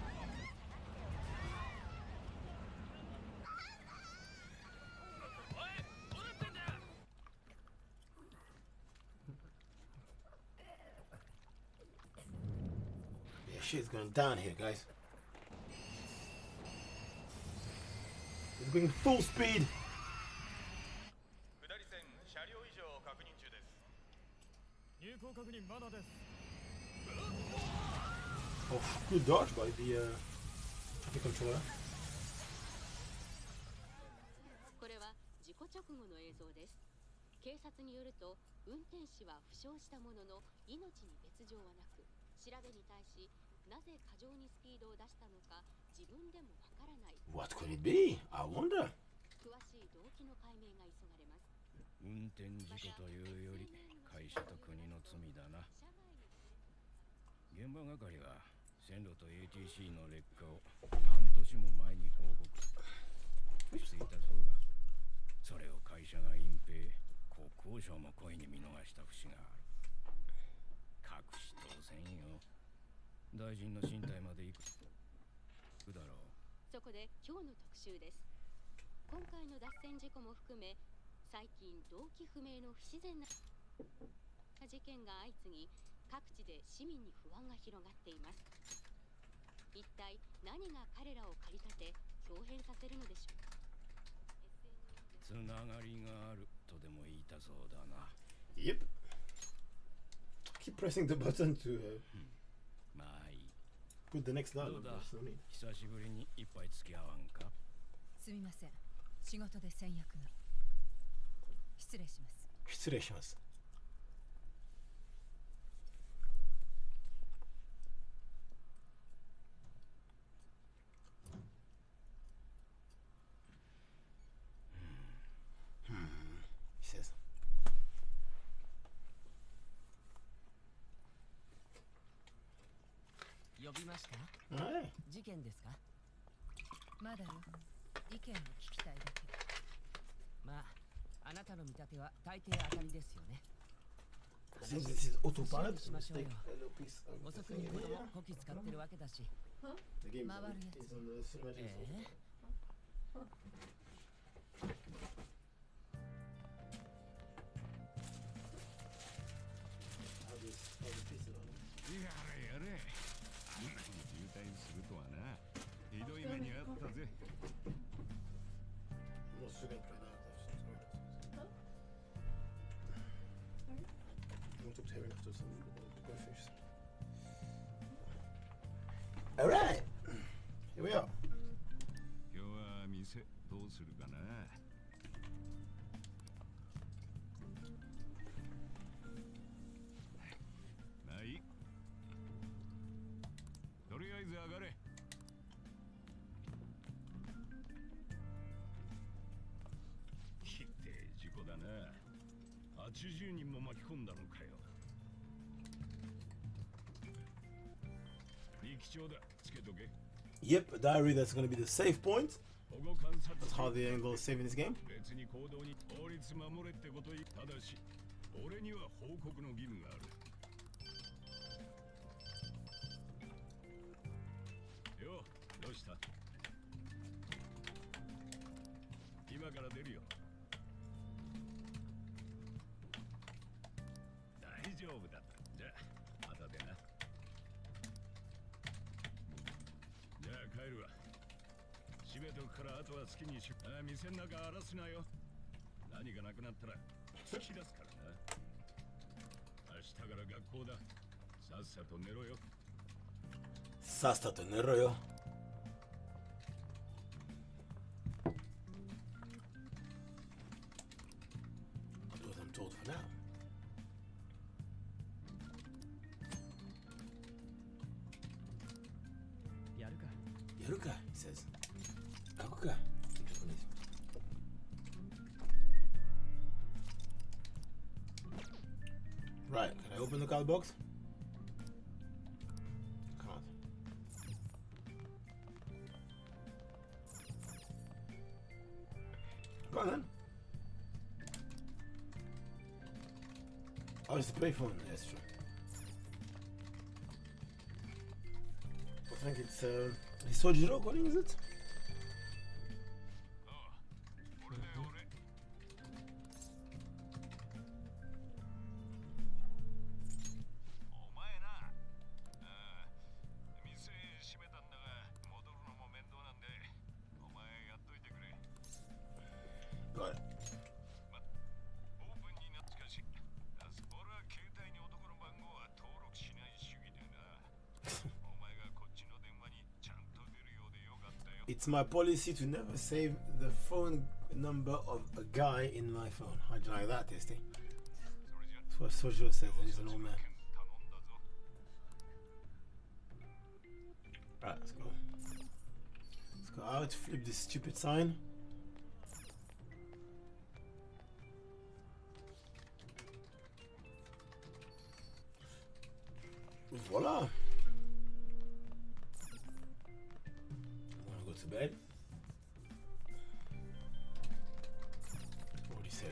まで下がっております。おい、どうなってんだよ。 Yeah, shit's going down here, guys. It's going full speed. 下り線車両異常を確認中です。入港確認まだです。 Oh, good dodge by the traffic controller. これは事故直後の映像です。警察によると運転士は負傷したものの命に別状はなく、調べに対しなぜ過剰にスピードを出したのか自分でもわからない。 What could it be? I wonder. 詳しい動機の解明が急がれます。運転事故というより会社と国の罪だな。現場係は線路と ATC の劣化を半年も前に報告していたそうだ。それを会社が隠蔽、国交省も故意に見逃した節がある。せんよ。大臣の身体まで行くだろう。そこで今日の特集です。今回の脱線事故も含め、最近動機不明の不自然な事件が相次ぎ、各地で市民に不安が広がっています。一体何が彼らを駆り立て豹変させるのでしょうか。つながりがあるとでも言いたそうだな。Yep. Keep pressing the button to まあいい。 put the next ど dialogue. うだ There's no need. 久しぶりに一杯付き合わんか。すみません、仕事で先約が。失礼します。失礼します。He says. 呼びました？ Alright. 事件ですか？まだよ。意見を聞きたいだけ。まあ、あなたの見立ては大抵当たりですよね。 Since this is autopilot, しま let's しょう take よ。 a little piece of 遅 the く thing に in 子供 here. こき使ってるわけだし。 The game is on Mario. the cinematic. え How this piece it on. やれやれ、あんなに渋滞するとはな。ひどい目にあったぜ。 I'm not sure gonna play that. I want to tear it after some go fish. Alright! Here we are. 今日は店どうするかな。まあいい。とりあえず上がれ。ひってえ事故だな。80人も巻き込んだのかよ。力調だ。つけとけ。 Yep, a diary that's gonna be the save point. 保護観察 That's how they end up saving this game. 別に行動に法律守れってこと言い、ただし俺には報告の義務がある。よ、どうした？今から出るよ。大丈夫だった。じゃあ後でな。じゃあ帰るわ。閉めとくからあとは好きにし。店の中荒らすなよ。何がなくなったら突き出すからな。明日から学校だ。さっさと寝ろよ。さっさと寝ろよ。That's what I'm told for now. やるか。やるか he says. 開くか Right, can I open the card box? Can't. Go on then. Oh, it's the payphone. That's true. I think it's Sojiro calling, is it? ああ、俺だよ俺。お前な。ああ、店閉めたんだが戻るのも面倒なんで、お前やっといてくれ。 Got it. オープンになったしかし、俺は携帯に男の番号は登録しない主義でな。お前がこっちの電話にちゃんと出るようでよかったよ。 It's my policy to never save the phone number of a guy in my phone. How'd you like that, Tasty? それじゃ That's what Sojiro says, and he's an old man. 頼んだぞ。 Right, let's go. Let's go out, flip this stupid sign. Voila! I'm gonna go to bed. What do you say?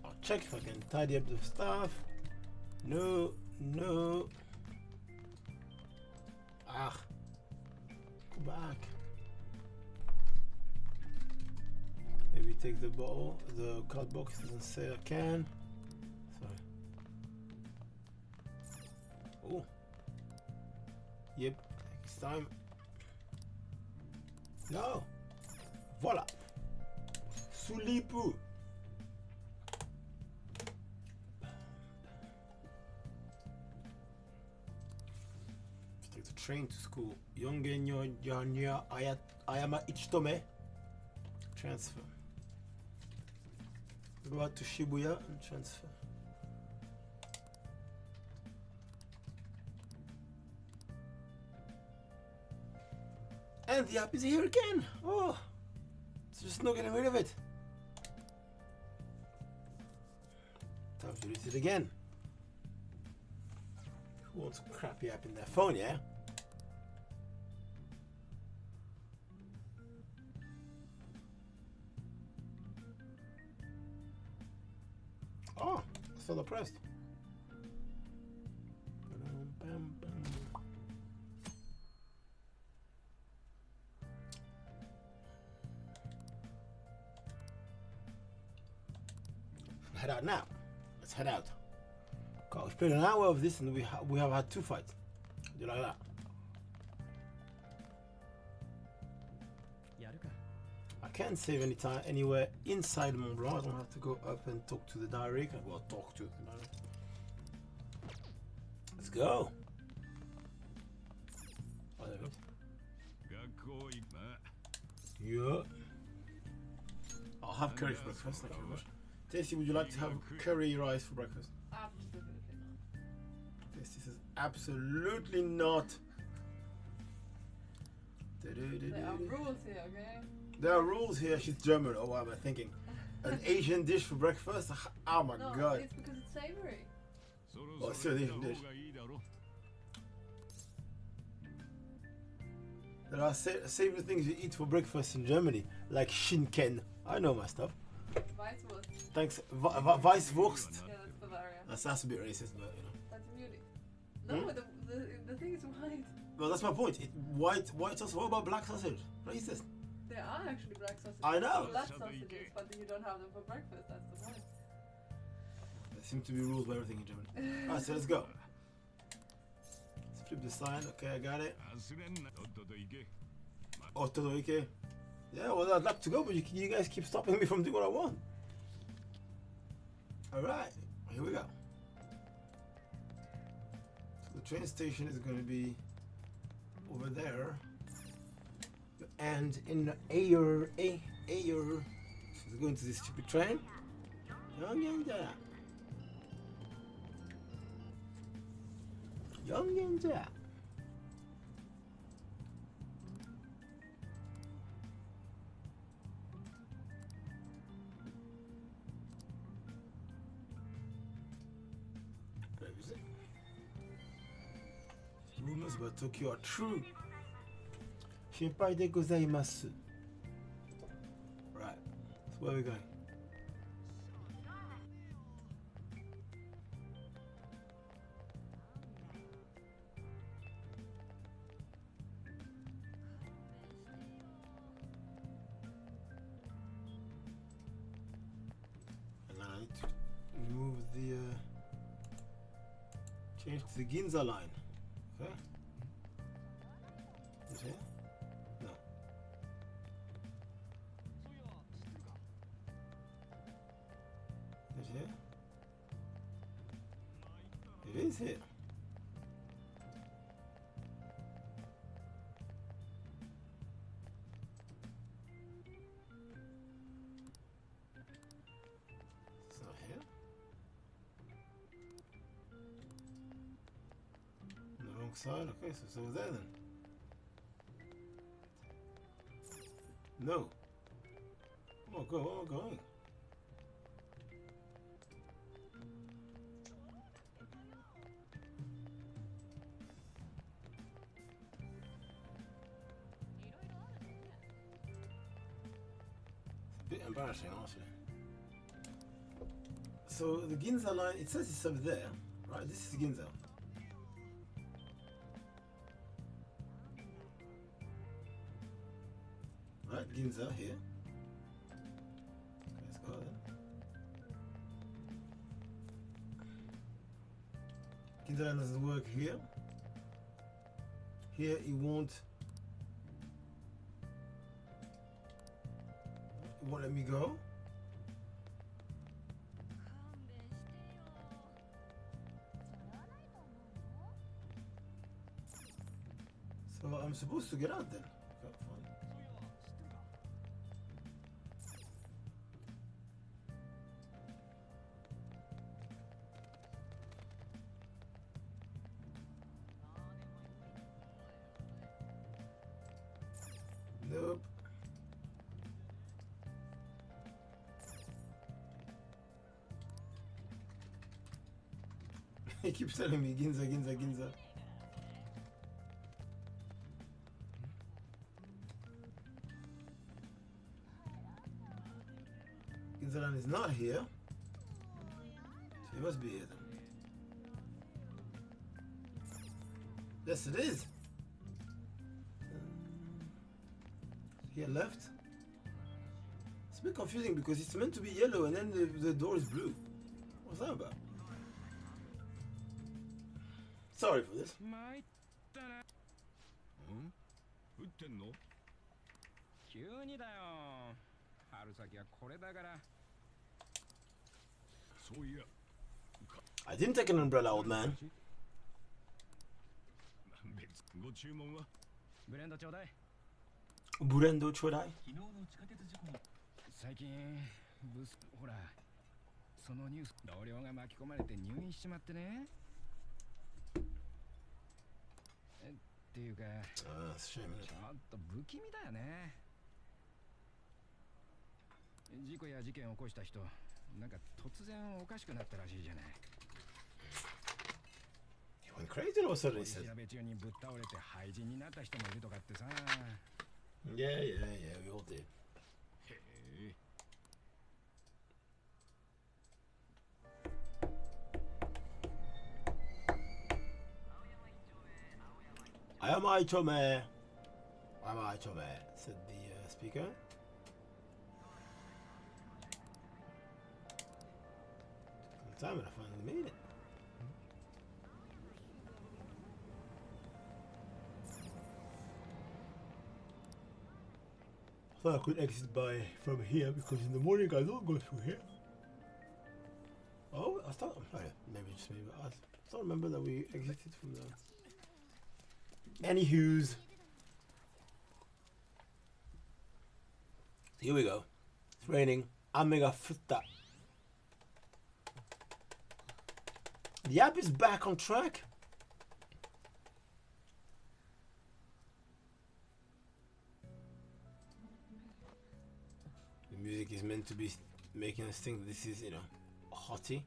I'll check if I can tidy up the stuff. No, no. Ah, go back. Maybe take the bottle. The card box doesn't say I can. Sorry. Oh. Yep, takes time. No. Voilà. Sulipu. Take the train to school. Yongenyo Yanya Ayama Ichitome. Transfer. Go out to Shibuya and transfer. And the app is here again. Oh, it's just not getting rid of it. Time to use it again. Who wants a crappy app in their phone, yeah? Oh, still depressed. Head out now. Let's head out. God, we've played an hour of this and we have had 2 fights. Do you like that? I can't save any time anywhere inside Mont Blanc. I don't have to go up and talk to the director. Well, talk to the director. Let's go. Oh, there it is. Yeah. I'll have curry for breakfast. Thank you very much. Tasty, would you like to have curry rice for breakfast? Absolutely not. This is absolutely not. There are rules here, okay? There are rules here. She's German. Oh, what am I thinking? An Asian dish for breakfast? Oh my no, god. it's because it's savory. Oh, it's still an Asian dish. There are savory things you eat for breakfast in Germany, like Schinken. I know my stuff. Weisswurst. Thanks. Weisswurst. Yeah, that's Bavaria. That's a bit racist, but you know. That's a beauty. No, the thing is white. Well, that's my point. White sausage. What about black sausage? Racist. There are actually black sausages. I know. Black sausages, but you don't have them for breakfast. That's the point. There seem to be rules for everything in Germany. Alright, so let's go. Let's flip the sign. Okay, I got it. Otodoike. Yeah, well, I'd like to go, but you guys keep stopping me from doing what I want. Alright, here we go. So the train station is going to be over there. And in Ayer. So let's go into this stupid train. Young. Rumors about Tokyo are true. Shinpai de gozaimasu. Right, so where are we going? And I need to move the change to the Ginza line. Okay. Is here? No. Is it here? It is here. It's not here. On the wrong side. Okay, so it's over there then. No. Oh god, where am I going? It's a bit embarrassing, honestly. So the Ginza line, it says it's up there, right? This is Ginza. Right, Ginza here. Let's go then. Ginza line doesn't work here. Here it won't let me go. So I'm supposed to get out then. Okay, fine. Nope. He keeps telling me Ginza, Ginza, Ginza. Ginzalan is not here. So he must be here then. Yes, it is. Here left. It's a bit confusing because it's meant to be yellow and then the door is blue. What's that about? Sorry for this. 打ってんの？急にだよ。春先はこれだから。そういや。I didn't take an umbrella, old man. ご注文は？ブレンドちょうだい。ブレンドちょうだい。昨日の地下鉄事故の最近ほらそのニュース同僚が巻き込まれて入院しちまってね。っていうか、ちょっと不気味だよね。事故や事件を起こした人、なんか突然おかしくなったらしいじゃない。He went crazy all of a sudden, he said. 調べ中にぶっ倒れて廃人になった人もいるとかってさ。Yeah, we all did. Ayamai Chome, said the speaker. Took some time and I finally made it. I thought I could exit from here because in the morning I don't go through here. Oh, I thought maybe I don't remember that we exited from there. Anywho's, here we go. It's raining. Amega futta. The app is back on track. The music is meant to be making us think this is, you know, a hottie.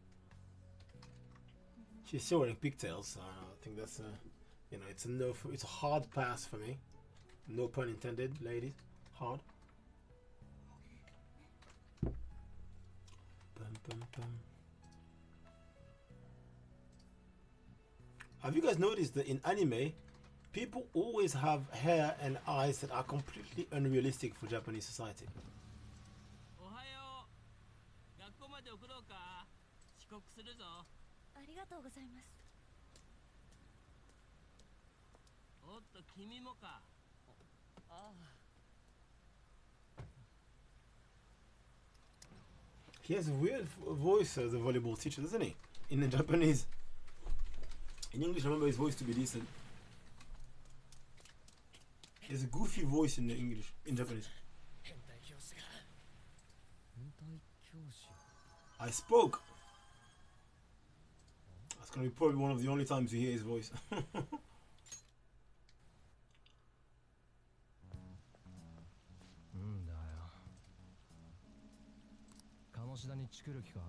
She's still wearing pigtails, so I think that's you know, it's a no. It's a hard pass for me. No pun intended, ladies. Hard. Bum, bum, bum. Have you guys noticed that in anime, people always have hair and eyes that are completely unrealistic for Japanese society? おはよう。学校まで送ろうか。遅刻するぞ。ありがとうございます。おっと君もか。ああ。He has a weird voice as a volleyball teacher, doesn't he? In the Japanese. In English, I remember his voice to be decent. He has a goofy voice in the English, in Japanese. I spoke. That's gonna be probably one of the only times you hear his voice. 鴨志田にチクる気か。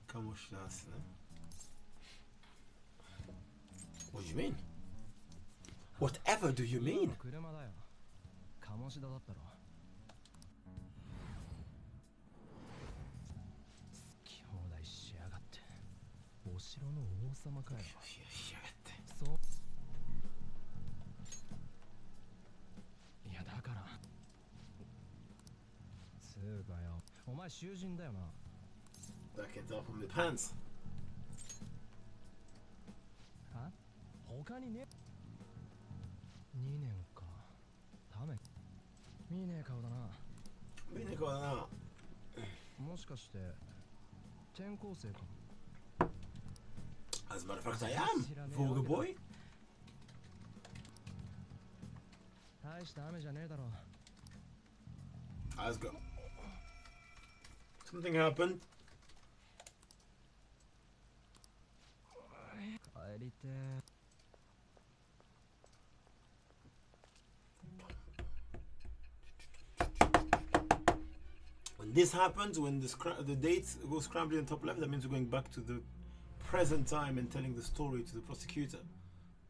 鴨志田ですね。What do you mean? Whatever do you mean? 車だよ。鴨志田だったろ。好き放題し城の王様かよ。そう。いやだから。つうかよ、お前囚人だよな。That can tell from the pants. は？他にね。2年か。ため。見ねえ顔だな。見ねえ顔だな。もしかして転校生か。As a matter of fact, I am. Vulgar boy. 大した雨じゃねえだろ。Let's go. Something happened. 帰りてえ。When this happens, when the dates go scrambling on top left, that means we're going back to the present time and telling the story to the prosecutor,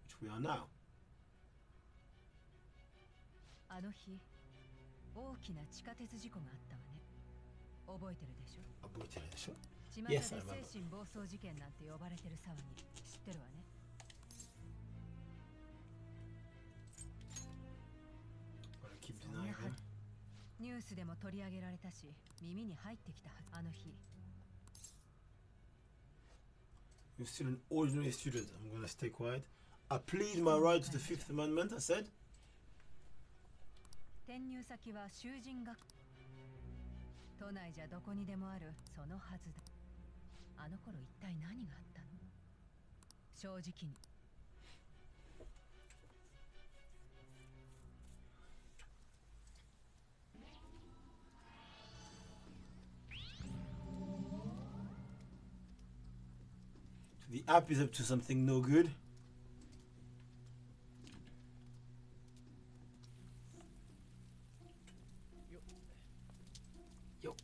which we are now. あの日、大きな地下鉄事故があったわね。覚えてるでしょ？覚えてるでしょ？巷で精神暴走事件なんて呼ばれてる騒ぎ、知ってるわね。そんなはず。ニュースでも取り上げられたし、耳に入ってきたはず。あの日。You're still an ordinary student. I'm gonna stay quiet. I plead my right to the Fifth Amendment, I said. 転入先は囚人学。都内じゃどこにでもあるそのはずだ。あの頃一体何があったの？正直に。The app is up to something no good. Yo.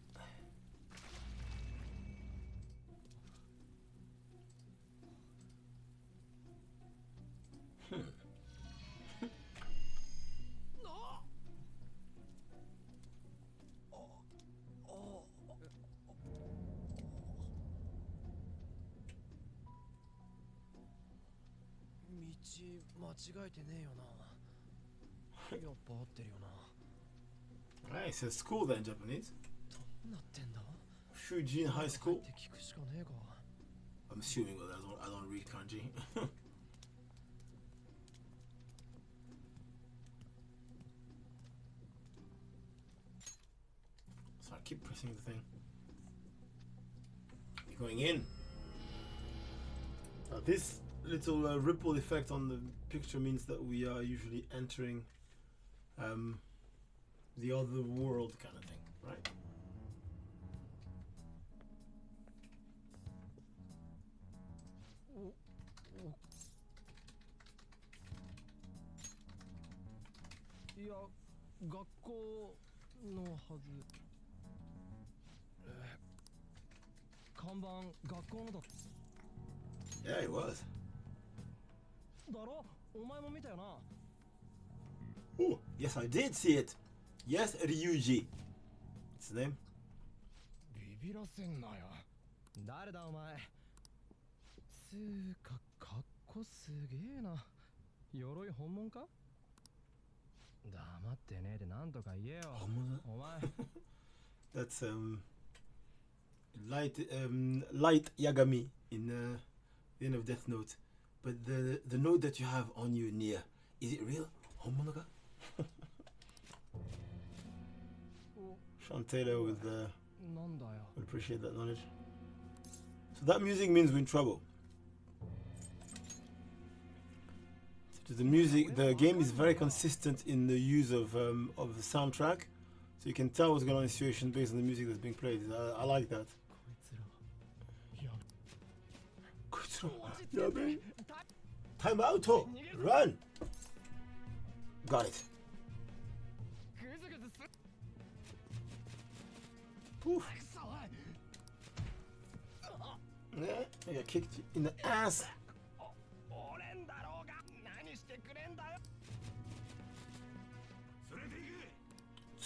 Right, it says school then in Japanese. Fujin High School. I'm assuming, but I don't read kanji. So I keep pressing the thing. You're going in. This little ripple effect on the picture means that we are usually entering the other world kind of thing, right? Yeah, it was. Oh, yes, I did see it. Yes, Ryuji. What's the name? ビビらせんなよ。誰だお前。つーか、かっこすげえな。鎧本物か？黙ってねえでなんとか言えよ。本物？お前。That's light Yagami in the end of Death Note. But the note that you have on you, Nia, is it real? Honmono ga? Sean Taylor would appreciate that knowledge. So that music means we're in trouble. So the music, the game is very consistent in the use of the soundtrack, so you can tell what's going on in the situation based on the music that's being played. I like that. Time out! Run! Got it. Poof. Yeah, I got kicked in the ass.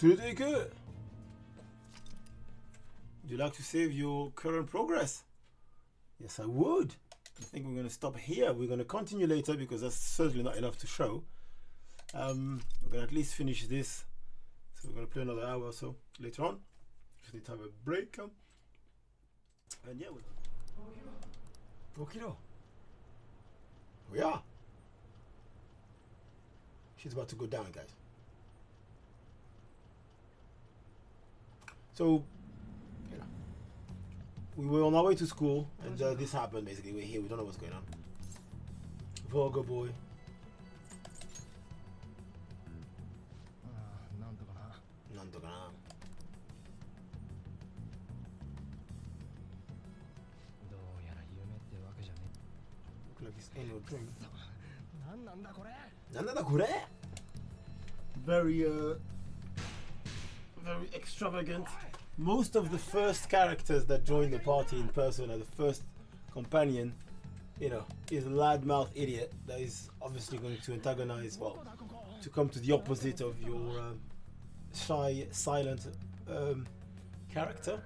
Would you like to save your current progress? Yes, I would. I think we're going to stop here. We're going to continue later because that's certainly not enough to show. We're going to at least finish this. So we're going to play another hour or so later on. Just need to have a break. And yeah, we're Okiro. We are. She's about to go down, guys. So, you know, we were on our way to school, and this happened. Basically, we're here. We don't know what's going on. Vulgar boy. Look like it's annual drink. Very very extravagant. Most of the first characters that join the party in person, or the first companion, you know, is a loudmouth idiot that is obviously going to antagonize, well, to come to the opposite of your shy, silent character.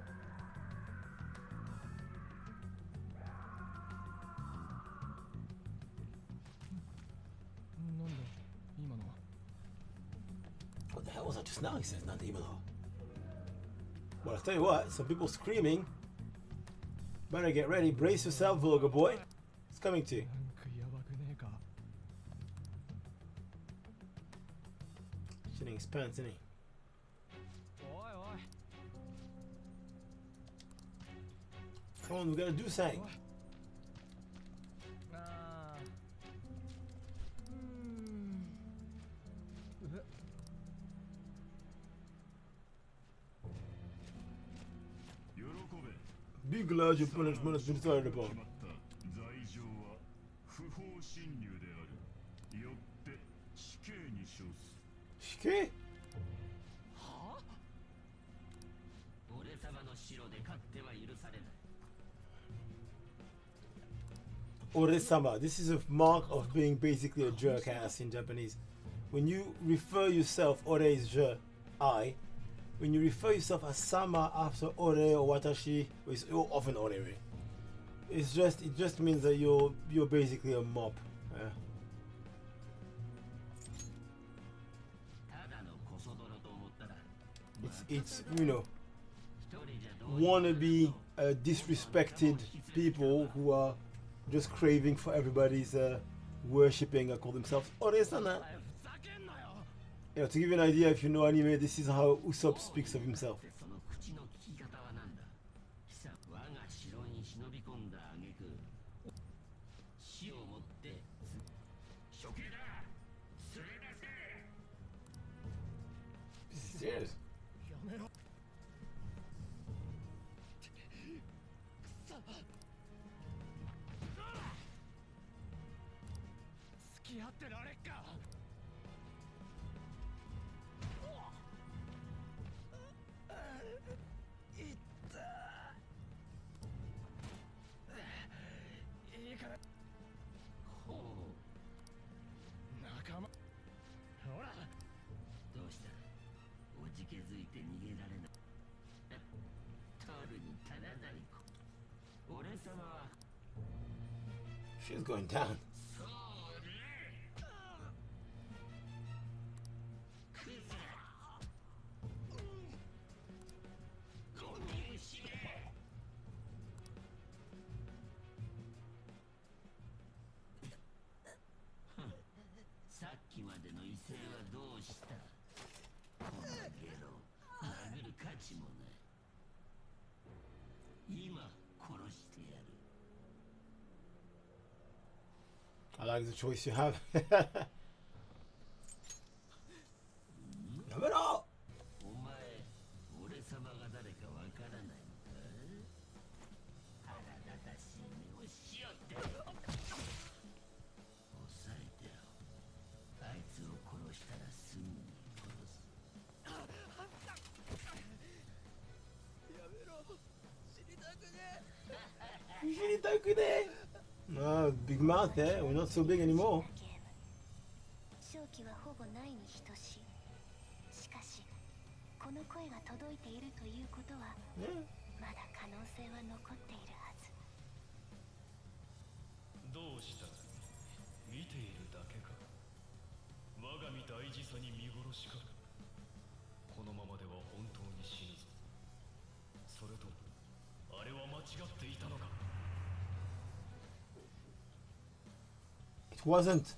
What the hell was that just now? He says, not even. Well, I'll tell you what, some people screaming. Better get ready, brace yourself, vulgar boy. It's coming to you. Shitting his pants, isn't he? Come on, we gotta do something. Big large punishment has been decided upon. Shike? Ore-sama. This is a mark of being basically a jerk ass in Japanese. When you refer yourself, ore is je, I. When you refer yourself as sama after ore or watashi, it's often ore. It just means that you're basically a mop. Yeah. It's you know, wannabe disrespected people who are just craving for everybody's worshipping. Call themselves Ore-sana. Yeah, to give you an idea, if you know anime, this is how Usopp speaks of himself. Serious. She's going down. I like the choice you have. Big mouth there, we're not so big anymore. み大事さに見殺しか。このままでは本当に死ぬぞ。それともあれは間違っていたのか。 It wasn't.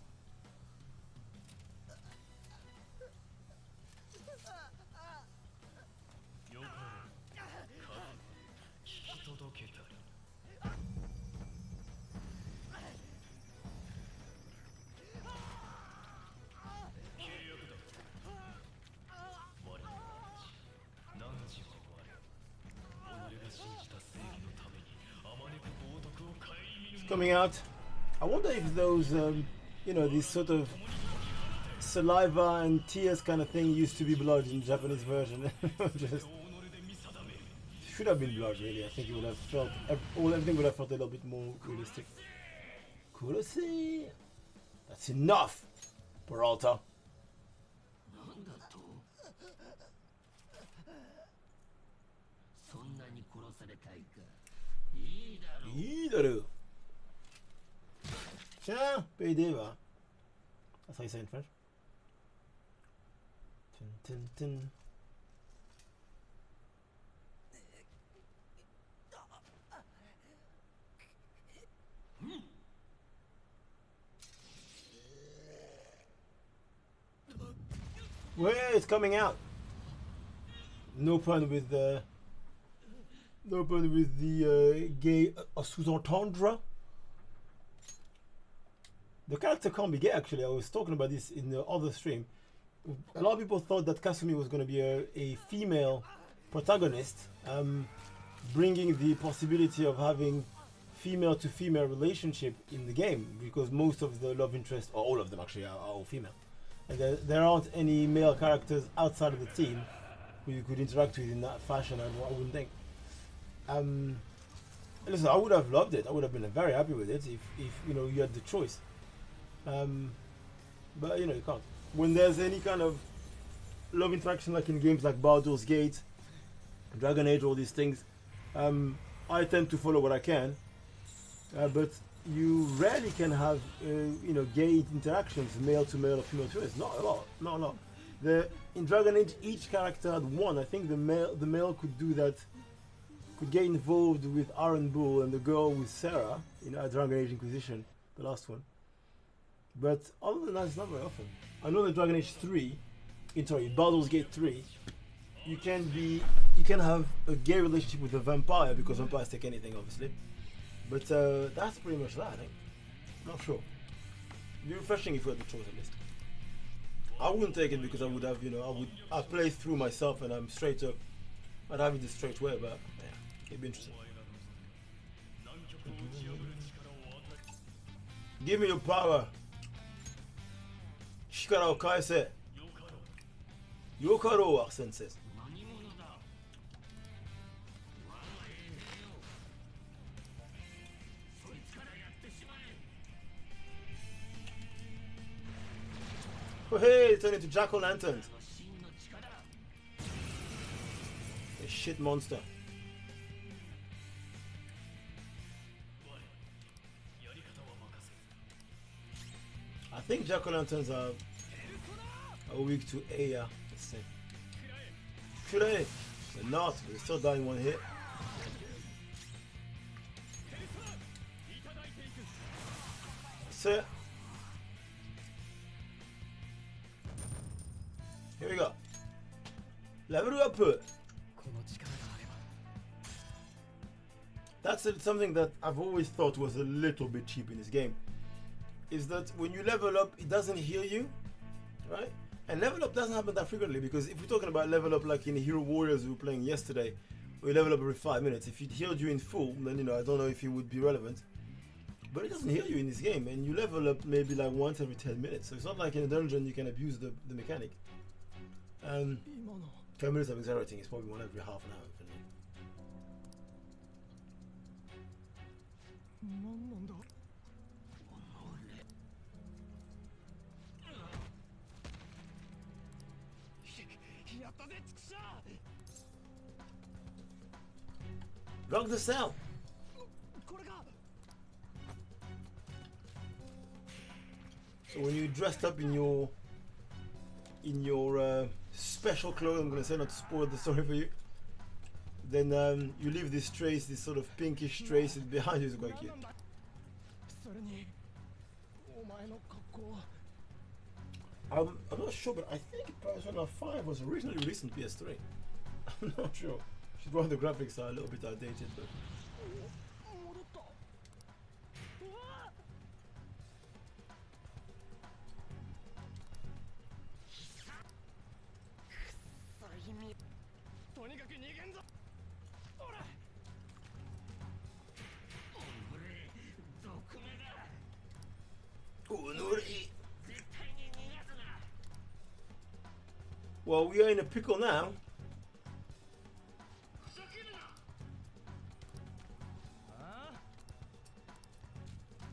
よかろう。聞き届けたり。契約だ。我々何時は我。己が信じた正義のためにあまねく冒涜を顧みる。 It's coming out. I wonder if those, you know, these sort of saliva and tears kind of thing used to be blood in the Japanese version. Just should have been blood, really. I think it would have felt, everything would have felt a little bit more realistic. Kurose! That's enough, Peralta. なんだと。そんなに殺されたいか。いいだろう。いいだろう。Tiens, PD, that's how you say it in French. Tin, tin, tin. Wait, it's coming out. No pun with the gay sous-entendre. The character can't be gay, actually. I was talking about this in the other stream. A lot of people thought that Kasumi was going to be a female protagonist, bringing the possibility of having female-to-female relationship in the game, because most of the love interests, or all of them actually, are all female. And there aren't any male characters outside of the team who you could interact with in that fashion, I wouldn't think. Listen, I would have loved it. I would have been very happy with it if you know, you had the choice. But you know, you can't. When there's any kind of love interaction, like in games like Baldur's Gate, Dragon Age, all these things, I tend to follow what I can. But you rarely can have you know, gay interactions, male to male or female to male. Not a lot. Not a lot. In Dragon Age, each character had one. I think the male could do that. Could get involved with Aaron Bull, and the girl with Sarah, you know, at Dragon Age Inquisition, the last one. But other than that, it's not very often. I know that Dragon Age 3, Baldur's Gate 3, you can have a gay relationship with a vampire, because vampires take anything, obviously. But that's pretty much that, I think. Not sure. It'd be refreshing if we had the choice, at least. I wouldn't take it because I would have, you know, I play through myself and I'm straight up. I'd have it the straight way, but yeah, it'd be interesting. Give me your power. Shikara o kaese. Yokaro, Arsene says. Oh hey, turn into jack-o'-lanterns. A shit monster. I think jack-o'-lanterns are weak to Aya. Let's see. Kure! They're not, they're still dying one hit. That's it. Here we go. Level up. That's something that I've always thought was a little bit cheap in this game. Is that when you level up, it doesn't heal you, right? And level up doesn't happen that frequently, because if we're talking about level up like in Hero Warriors we were playing yesterday, we level up every 5 minutes. If it healed you in full, then you know, I don't know if it would be relevant. But it doesn't heal you in this game, and you level up maybe like once every 10 minutes. So it's not like in a dungeon you can abuse the mechanic. 10 minutes of accelerating is probably one every half an hour. Lock the cell. So when you dressed up in your in your special clothes, I'm gonna say, not to spoil the story for you. Then you leave this trace, this sort of pinkish trace behind you. Is quite cute. I'm not sure, but I think Persona 5 was originally released on PS3. I'm not sure. She's one of the graphics are a little bit outdated, but. Well, we are in a pickle now.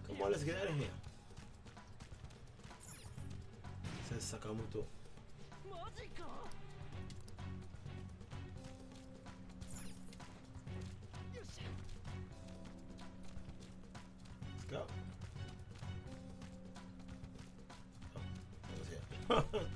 Come on, let's get out of here. Says Sakamoto. Let's go. Oh, that was it.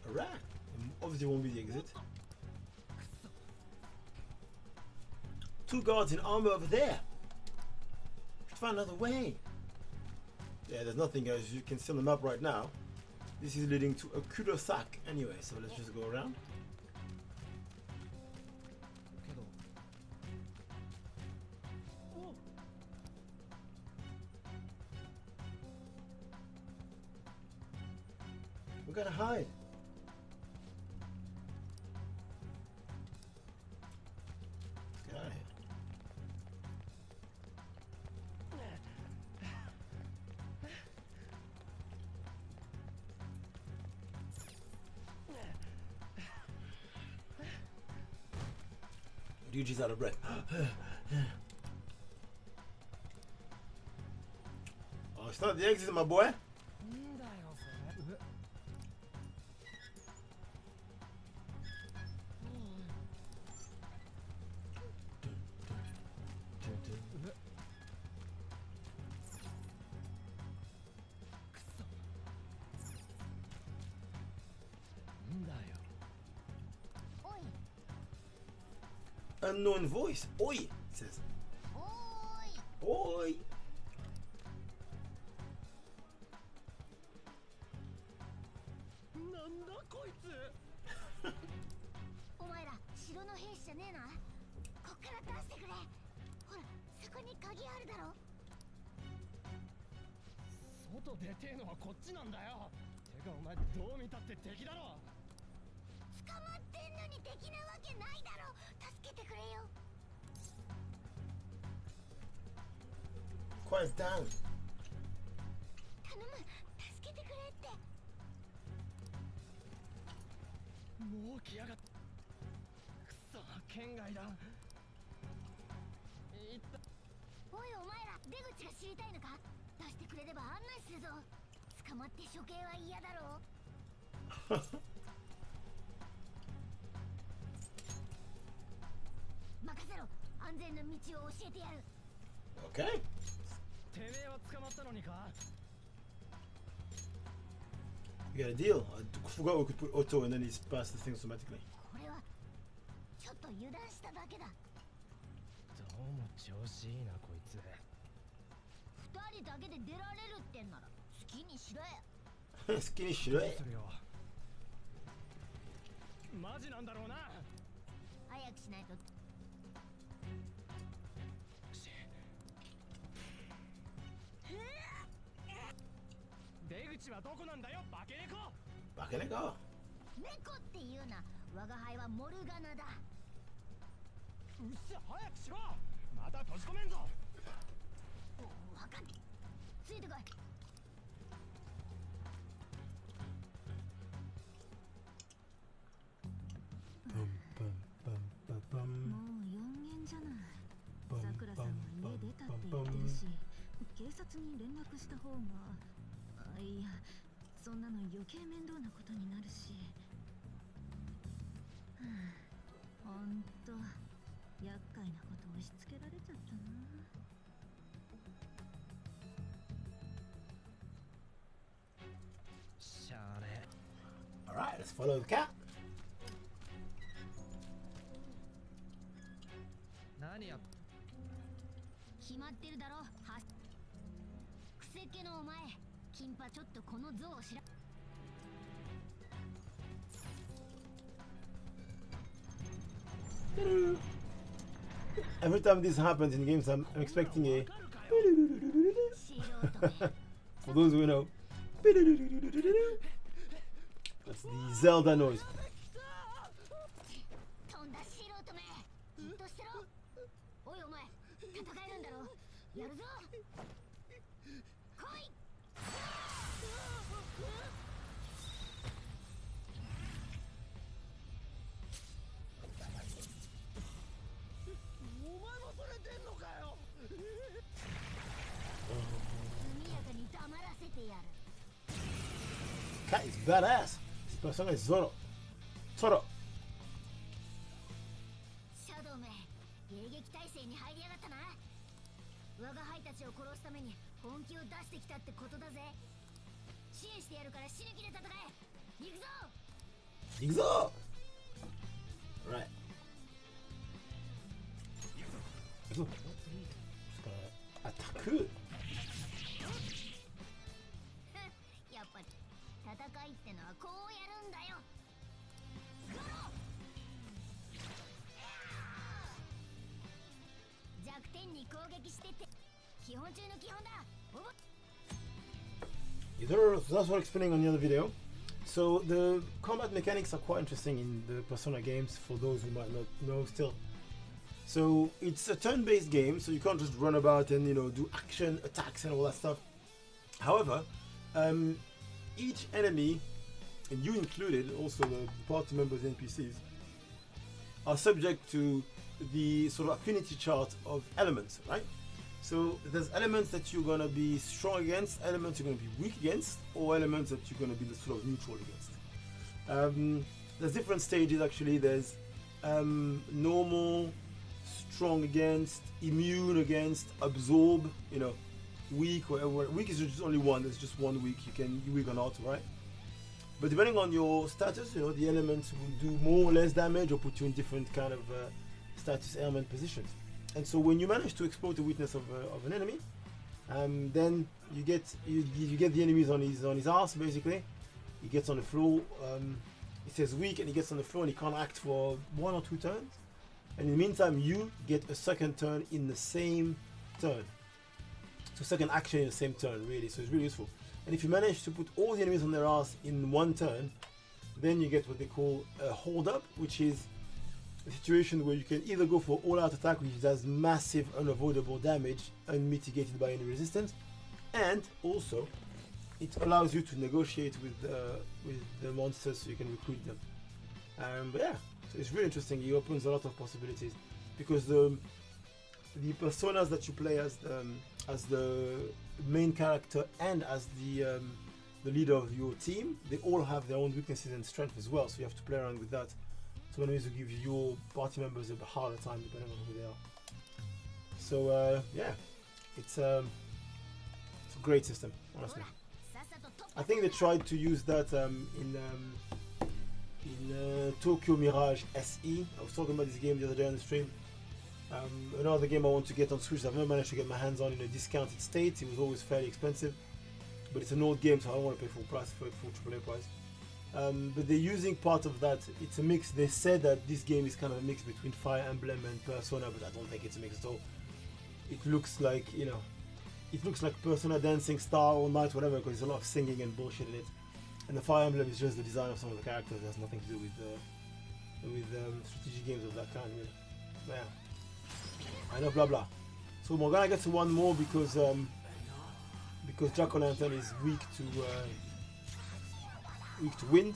Alright, obviously won't be the exit. Two guards in armor over there. Should find another way. Yeah, there's nothing as you can see on the map right now. This is leading to a cul-de-sac anyway, so let's just go around. We gotta hide. Let's get out of here. Ryuji's out of breath. Oh, it's not the exit, my boy. Unknown voice. Oi, it says. Oi. Oi. お前ら城の兵士じゃねえな。こっから出してくれ。ほら、そこに鍵あるだろ。外出てえのはこっちなんだよ。てかお前どう見たって敵だろ。捕まってんのに敵なわけないだろ。助けてくれよ。Quiet down. 頼む、助けてくれって。もう来やがった。くそ、県外だ。おいお前ら、出口が知りたいのか。出してくれれば案内するぞ。捕まって処刑は嫌だろう。任せろ、安全な道を教えてやる。 Okay. てめえは捕まったのにか。 We got a deal. I forgot we could put auto and then he's passed the thing automatically. これはちょっと油断しただけだ。どうも調子いいなこいつ。二人だけで出られるってんなら好きにしろや。好きにしろや。マジなんだろうな。早くしないと。出口はどこなんだよ、バケネコ。バケネコ。猫っていうな。我が輩はモルガナだ。うっせ、早くしろ。また閉じ込めんぞ。わかんねえ。ついてこい。もう4限じゃない。さくらさんは家出たって言ってるし、警察に連絡した方が。いや、そんなの余計面倒なことになるし。ほんと厄介なこと押し付けられちゃったな。しゃあね。 Alright, let's follow the cat. 何や。決まってるだろ。はくせっ気のお前、金パちょっとこの像を知ら。Every time this happens in games, I'm expecting a. For those who know, that's the Zelda noise. 飛んだ素人め、じっとしてろ。おいお前、戦えるんだろ。やるぞ。来い。お前もそれ出んのかよ。速やかに黙らせてやる。 Cat is badass. This person is Zoro. Zoro. シャドウめ、迎撃態勢に入りやがったな。我が輩たちを殺すために本気を出してきたってことだぜ。支援してやるから死ぬ気で戦え。行くぞ。行くぞ. Right. Just gonna attack. やっぱり戦いってのはこうやるんだよ。弱点に攻撃してって基本中の基本だ。So that's what explaining on the other video. So the combat mechanics are quite interesting in the Persona games for those who might not know still. So it's a turn-based game, so you can't just run about and do action attacks and all that stuff. However, each enemy, and you included, also the party members and NPCs, are subject to the sort of affinity chart of elements, right? So there's elements that you're gonna be strong against, elements you're gonna be weak against, or elements that you're gonna be sort of neutral against. There's different stages actually. There's normal, strong against, immune against, absorb, weak, whatever. Weak is just only one. There's just one weak. You weak or not, right? But depending on your status, the elements will do more or less damage or put you in different kind of status element positions. And so when you manage to exploit the weakness of an enemy, then you get the enemies on his ass basically. He gets on the floor. It says weak, and he gets on the floor and he can't act for 1 or 2 turns. And in the meantime, you get a second turn in the same turn. So second action in the same turn, really. So it's really useful. And if you manage to put all the enemies on their ass in 1 turn, then you get what they call a hold up, which is a situation where you can either go for all-out attack, which does massive unavoidable damage unmitigated by any resistance, and also it allows you to negotiate with the monsters so you can recruit them. But yeah, so it's really interesting. It opens a lot of possibilities because the personas that you play as the main character and as the leader of your team, they all have their own weaknesses and strengths as well. So you have to play around with that. So enemies will give your party members a harder time depending on who they are. So yeah, it's a great system, honestly. I think they tried to use that in Tokyo Mirage SE. I was talking about this game the other day on the stream. Another game I want to get on Switch that I've never managed to get my hands on in a discounted state. It was always fairly expensive, but it's an old game, so I don't want to pay full price for it, full AAA price. But they're using part of that. It's a mix. They said that this game is kind of a mix between Fire Emblem and Persona, but I don't think it's a mix at all. It looks like, it looks like Persona Dancing Star All Night, whatever, because there's a lot of singing and bullshit in it. And the Fire Emblem is just the design of some of the characters. It has nothing to do with strategy games of that kind, really. Yeah. I know, blah blah. So Morgana gets one more because Jack-o'-lantern is weak to wind,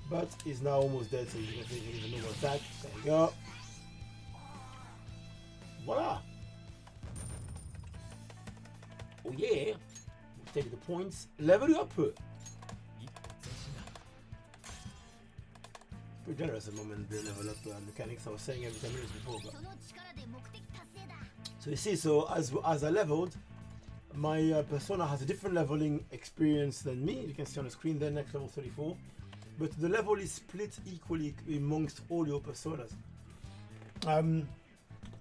but is now almost dead, so you can take a normal attack. There you go. Voila! Oh yeah! We'll take the points. Level you up! Pretty generous at the moment, the level up mechanics I was saying every 10 minutes before. But. So you see, so as I leveled, my persona has a different leveling experience than me. You can see on the screen there, next level 34. But the level is split equally amongst all your personas.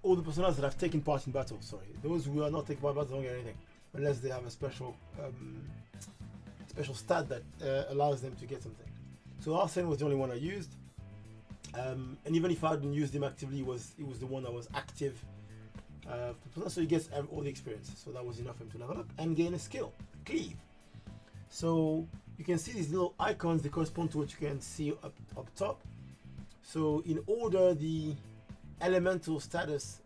All the personas that have taken part in battle, sorry. Those who are not taking part in battle don't get anything. Unless they have a special stat that allows them to get something. So Arsene was the only one I used. And even if I hadn't used him actively, it was the one that was active. So he gets all the experience. So that was enough for him to level up and gain a skill, Cleave. So you can see these little icons, they correspond to what you can see up top. So in order, the elemental status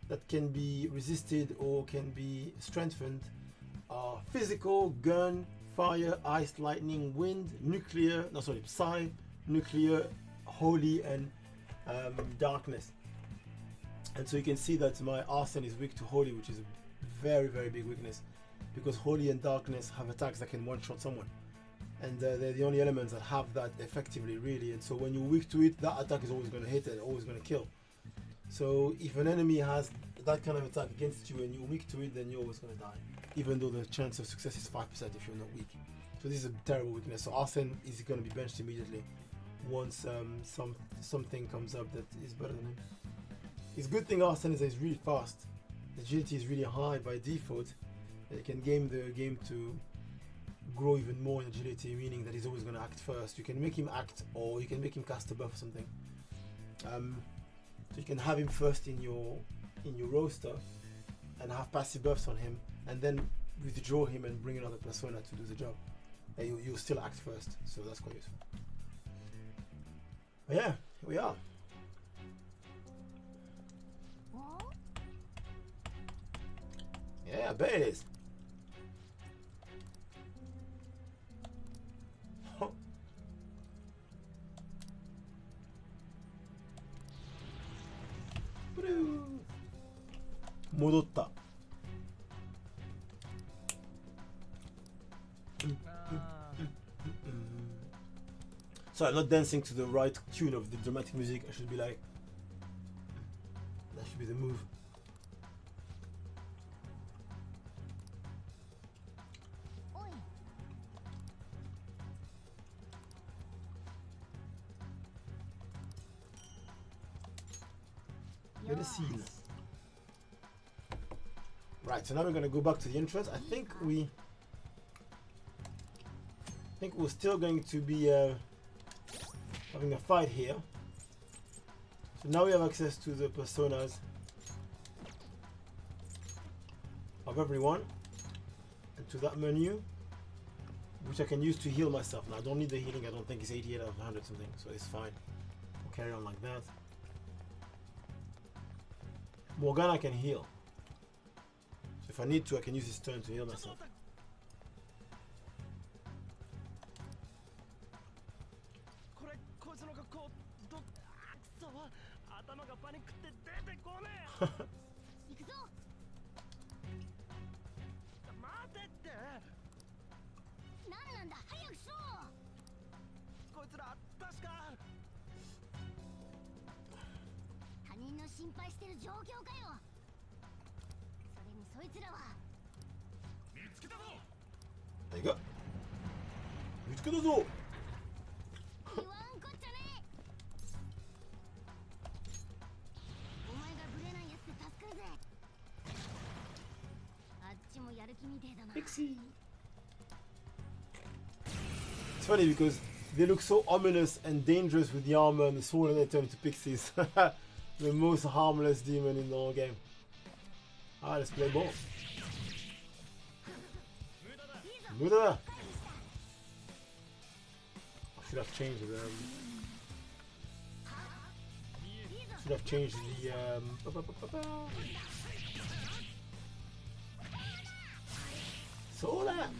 that can be resisted or can be strengthened are physical, gun, fire, ice, lightning, wind, nuclear, no sorry, psi, nuclear, holy, and darkness. And so you can see that my Arsene is weak to holy, which is a very, very big weakness, because holy and darkness have attacks that can one-shot someone, and they're the only elements that have that effectively, really. And so when you're weak to it, that attack is always going to hit and always going to kill. So if an enemy has that kind of attack against you and you're weak to it, then you're always going to die, even though the chance of success is 5% if you're not weak. So this is a terrible weakness. So Arsene is going to be benched immediately once something comes up that is better than him. His good thing, Arsene, is that he's really fast. The agility is really high by default. You can game the game to grow even more in agility, meaning that he's always going to act first. You can make him act, or you can make him cast a buff or something. So you can have him first in your roster and have passive buffs on him, and then withdraw him and bring another persona to do the job. And you'll still act first, so that's quite useful. But yeah, here we are. Yeah, I bet it is. Modotta. So I'm not dancing to the right tune of the dramatic music. I should be like, that should be the move. Get a scene. Right, so now we're going to go back to the entrance. I think we're still going to be having a fight here. So now we have access to the personas of everyone and to that menu, which I can use to heal myself. Now I don't need the healing. I don't think it's 88 out of 100 something, so it's fine. I'll carry on like that. Morgana can heal. So if I need to, I can use this turn to heal myself. There you go. Pixie. It's funny because they look so ominous and dangerous with the armor and the sword, and they turn into pixies. The most harmless demon in the whole game. Ah, let's play ball. Muda. Should have changed should have changed the so that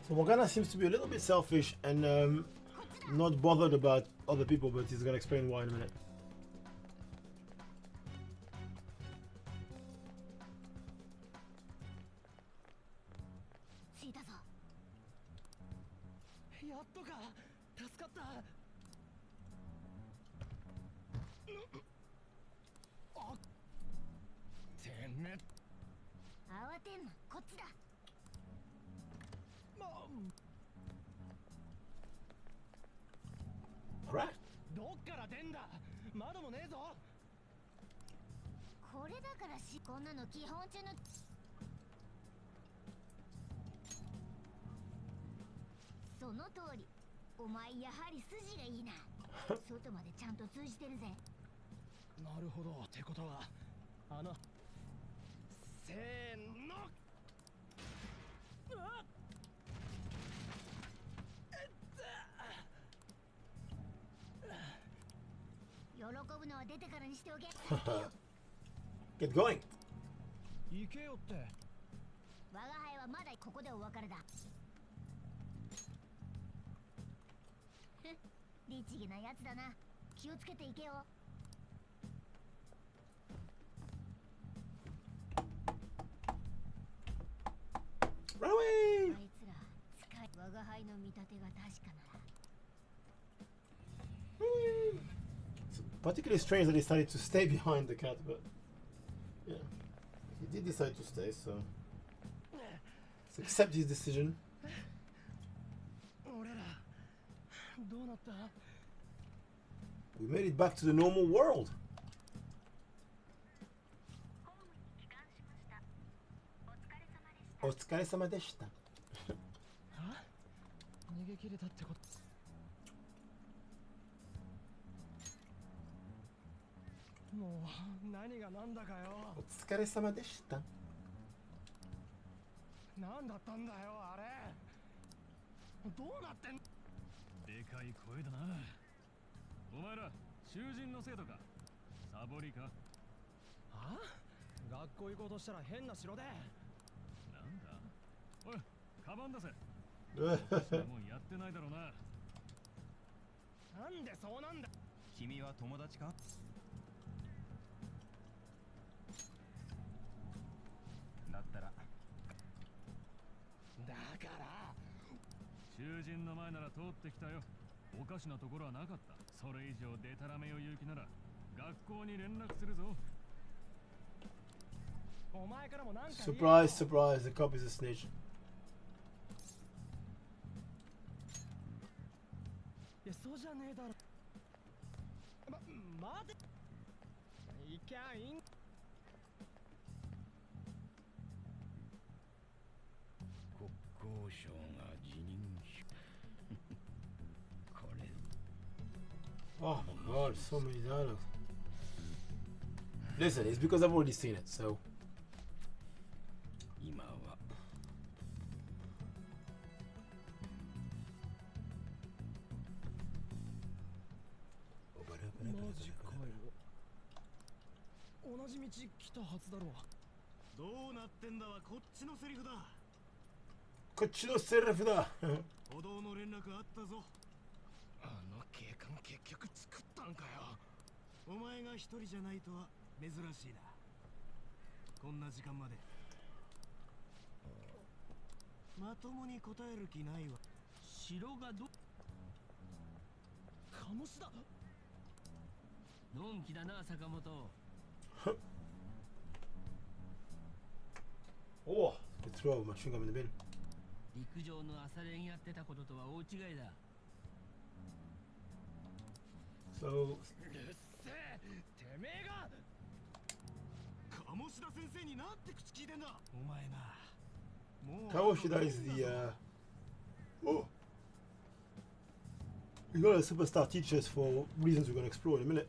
so Morgana seems to be a little bit selfish and not bothered about other people, but he's gonna explain why in a minute. Alright. Get going. 行けよって。我が輩はまだここでお別れだ。律儀なやつだな。気をつけていけよ。Run away! あいつら使い我が輩の見立てが確かなら。It's particularly strange that he decided to stay behind the cat, but yeah, he did decide to stay, so let's accept his decision. We made it back to the normal world. お疲れ様でした。逃げ切れたってこと。もう何が何だかよ。お疲れ様でした。何だったんだよあれ。どうなってん。でかい声だな。お前ら囚人の生徒か。サボりか。はあ？学校行こうとしたら変な城で。なんだ。おい、カバン出せ。それもうやってないだろうな。なんでそうなんだ。君は友達か。だったら。だから囚人の前なら通ってきたよ。おかしなところはなかった。それ以上デタラメを言う気なら学校に連絡するぞ。お前からもなんか。Surprise, surprise, the cop is a snitch. いや、そうじゃねえだろ。待て。いきゃいいん。国交省が辞任しこれ。 Oh my god, so many dialogues. Listen, it's because I've already seen it, so. 今はマジかよ。同じ道来たはずだろう。どうなってんだはこっちのセリフだ。こっちのセリフだ。歩道の連絡あったぞ。あの警官結局作ったんかよ。お前が一人じゃないとは珍しいな。こんな時間まで。まともに答える気ないわ。城がど。カモスだ。のんきだな坂本。Oh, they throw a machine gun in the bin. 陸上の朝練やってたこととは大違いだ。So. うっせえ、てめえが。カ Kamoshida is the oh, we got a superstar teachers for reasons we're gonna explore in a minute.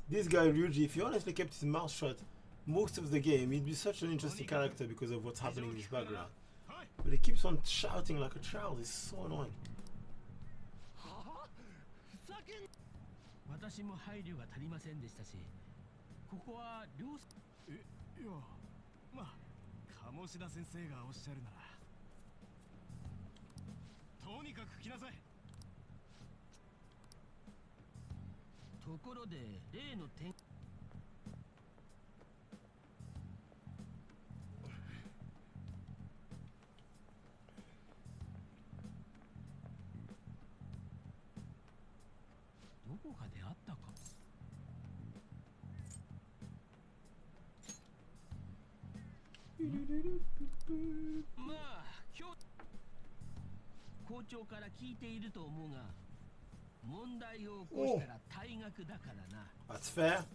This guy Ryuji, if he honestly kept his mouth shut most of the game, he'd be such an interesting character because of what's happening in his background. But he keeps on shouting like a child. It's so annoying. 私も配慮が足りませんでしたし、ここは両いや、まあ鴨志田先生がおっしゃるなら、とにかく来なさい。ところで例の点。どこかであったか。まあ今日校長から聞いていると思うが、問題を起こしたら退学だからな。That's fair.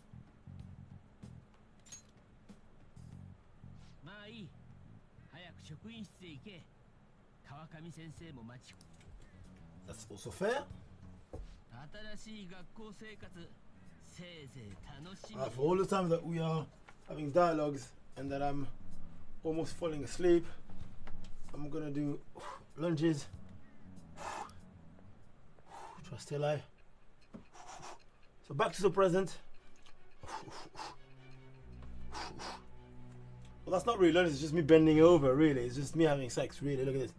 まあいい。早く職員室へ行け。川上先生も待ち。That's also fair. 新しい学校生活、せいぜい楽しみ。For all the time that we are having dialogues and that I'm almost falling asleep, I'm gonna do lunges. Try to stay alive. So back to the present. Well, that's not really lunges, it's just me bending over, really. It's just me having sex, really. Look at this.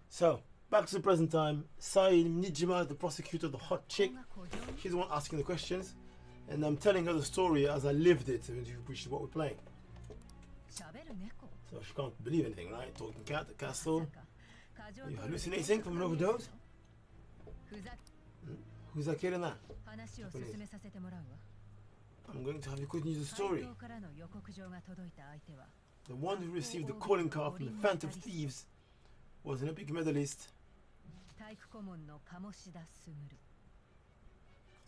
So, back to the present time. Sai Nijima, the prosecutor, the hot chick. She's the one asking the questions. And I'm telling her the story as I lived it, which is what we're playing. So she can't believe anything, right? Talking cat, the castle. Are you hallucinating from an overdose? Who's that kid in that? I'm going to have you continue the story. The one who received the calling card from the Phantom Thieves was an Olympic medalist.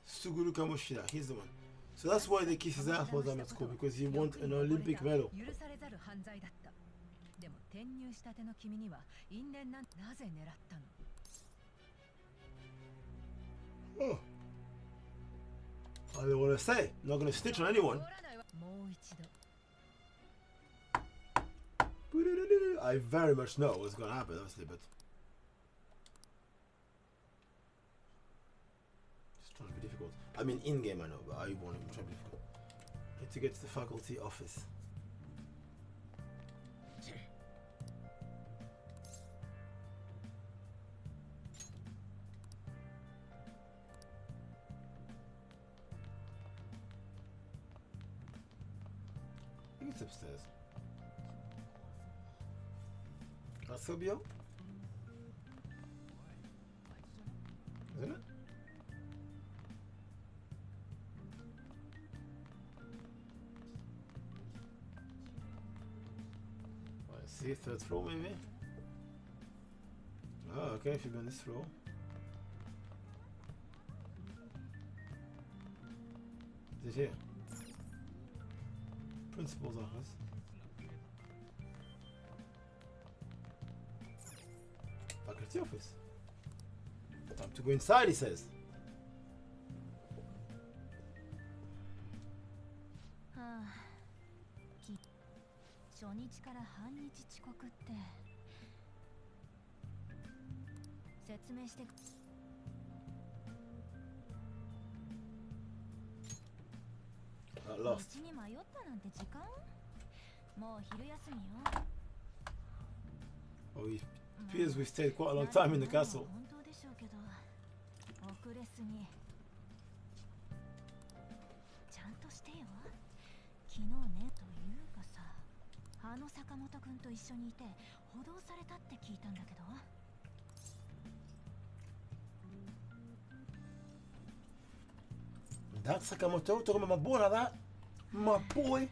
Suguru Kamoshida, he's the one. So that's why they kiss his ass while I'm at school, because he won an Olympic medal. Oh. I don't want to say. I'm not going to snitch on anyone. I very much know what's going to happen, obviously, but just trying to be difficult. I mean, in game I know, but I won't even try to be difficult. I need to get to the faculty office. I think it's upstairs. Casubio? Isn't it? I see, third floor maybe? Oh, okay, should be on this floor. Is it here? Principal's office. Faculty office. Time to go inside, he says. Lost. Oh, it appears we stayed quite a long time in the castle. That's Sakamoto, talking about my boy like that. My boy.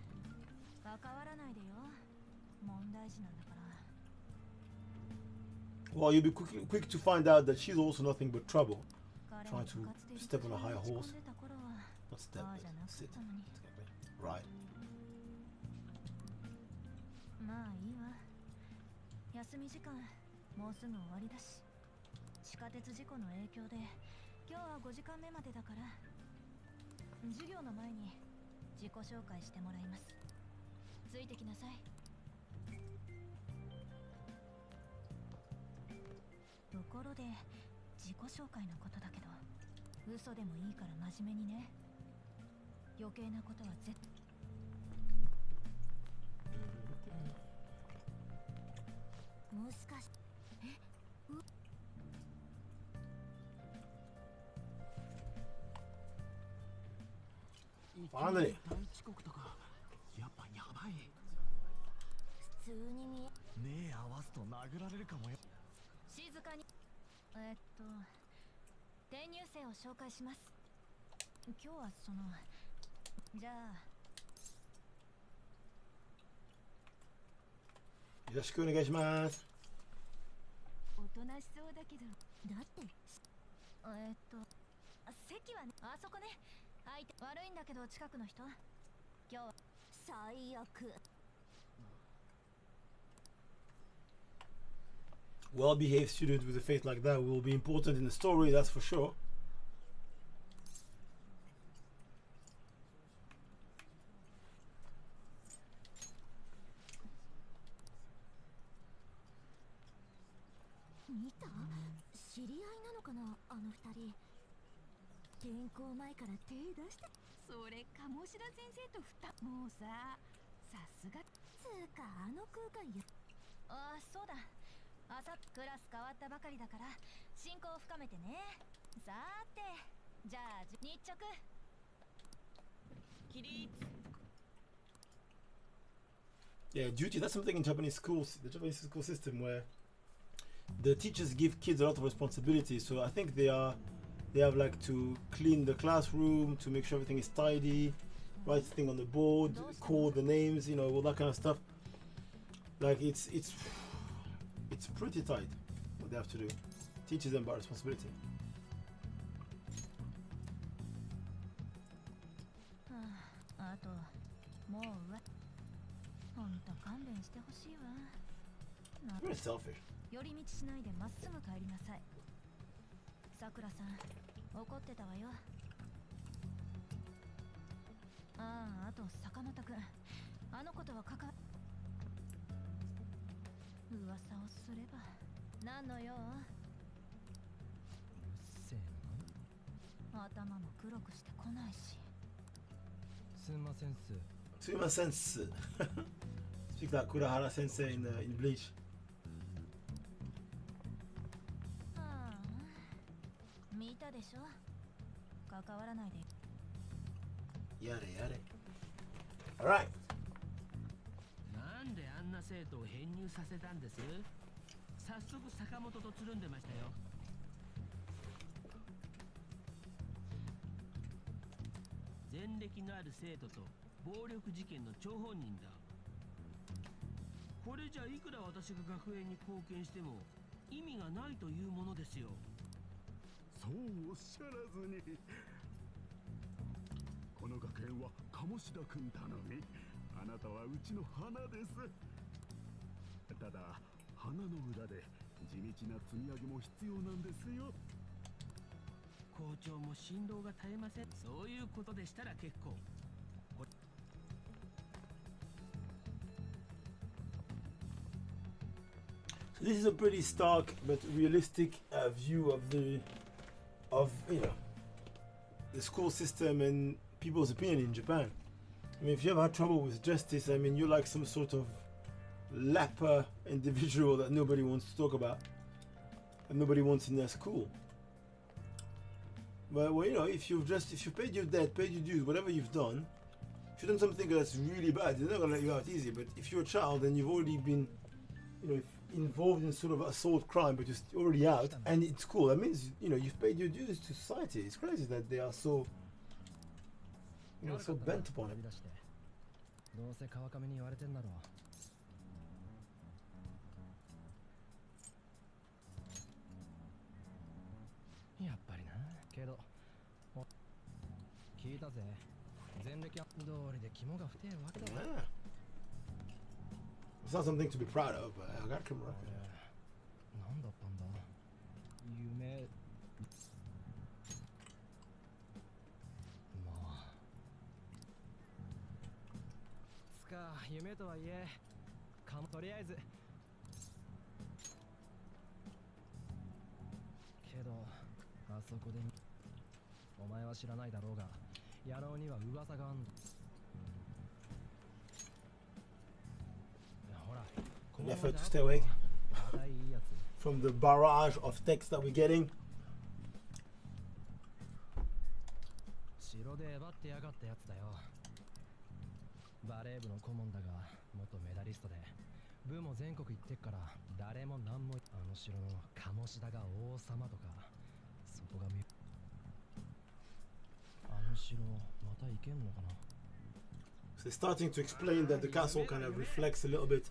Well, you'll be quick to find out that she's also nothing but trouble. Trying to step on a high horse. Not step, Ah, butじゃなかっ sit. たのに。 Right. まあいいわ。休み時間もうすぐ終わりだし。地下鉄事故の影響で今日は5時間目までだから、授業の前に自己紹介してもらいます。ついてきなさい。ところで自己紹介のことだけど、嘘でもいいから真面目にね。余計なことは絶対。もしかして Finally. 大遅刻とかやっぱやばい。普通に見え目合わすと殴られるかもよ。静かに。転入生を紹介します。今日はその、じゃあよろしくお願いします。おとなしそうだけど、だって席はね、あそこね。相手悪いんだけど近くの人。今日は最悪。Well-behaved student with a face like that will be important in the story, that's for sure. 見た？知り合いなのかな、あの二人。転校前から手出して。それ鴨志田先生ともうさすがつうか、あの空間や。ああ、そうだ。朝クラス変わったばかりだから親交を深めてね。さーて、じゃあ日直起立。 Yeah, duty, that's something in Japanese schools, the Japanese school system, where the teachers give kids a lot of responsibility. So I think they have like to clean the classroom, to make sure everything is tidy, write thing on the board, call the names, you know, all that kind of stuff. Like it's pretty tight what they have to do. Teaches them about responsibility. あともうほんと勘弁してほしいわ。 Very selfish. 寄り道しないでまっすぐ帰りなさい。さくらさん怒ってたわよ。あと坂本くん、あの子とは噂をすれば何の用？うっせえな。頭も黒くしてこないし。すんませんっす。すいませんっす。Speak like Kurahara sensei in Bleach. 見たでしょ。関わらないで。やれやれ。Alright. なんであんな生徒を編入させたんです？早速坂本とつるんでましたよ。前歴のある生徒と暴力事件の張本人だ。これじゃいくら私が学園に貢献しても意味がないというものですよ。そうおっしゃらずに。この学園は鴨志田君頼み。あなたはうちの花です。ただ花の裏で地道な積み上げも必要なんですよ。校長も振動が絶えません。そういうことでしたら結構。So this is a pretty stark but realistic view of the school system and people's opinion in Japan. I mean, if you ever had trouble with justice, I mean, you're like some sort of leper individual that nobody wants to talk about and nobody wants in their school. But well, you know, if you paid your debt, paid your dues, whatever you've done, if you've done something that's really bad, they're not gonna let you out easy. But if you're a child and you've already been, you know, involved in sort of assault crime, but you're already out and in school, that means, you know, you've paid your dues to society. It's crazy that they are so, you know, so bent upon it. どうせ川上に言われてんだろう。やっぱりな。けど聞聞いたぜ。前歴は通りで肝が太いわけだ。Yeah. It's not something to be proud of, but I got camera. なんだったんだ。夢。まあ。つか夢とはいえ、とりあえず。けど、あそこで。お前は知らないだろうが、野郎には噂があんだ。ほら。An effort to stay awake from the barrage of texts that we're getting. 城でえばってやがったやつだよ。バレー部の顧問だが元メダリストで部も全国行ってっから誰も何も。あの城の鴨志田が王様とかそこがあの城また行けんのかな。 So they're starting to explain that the castle kind of reflects a little bit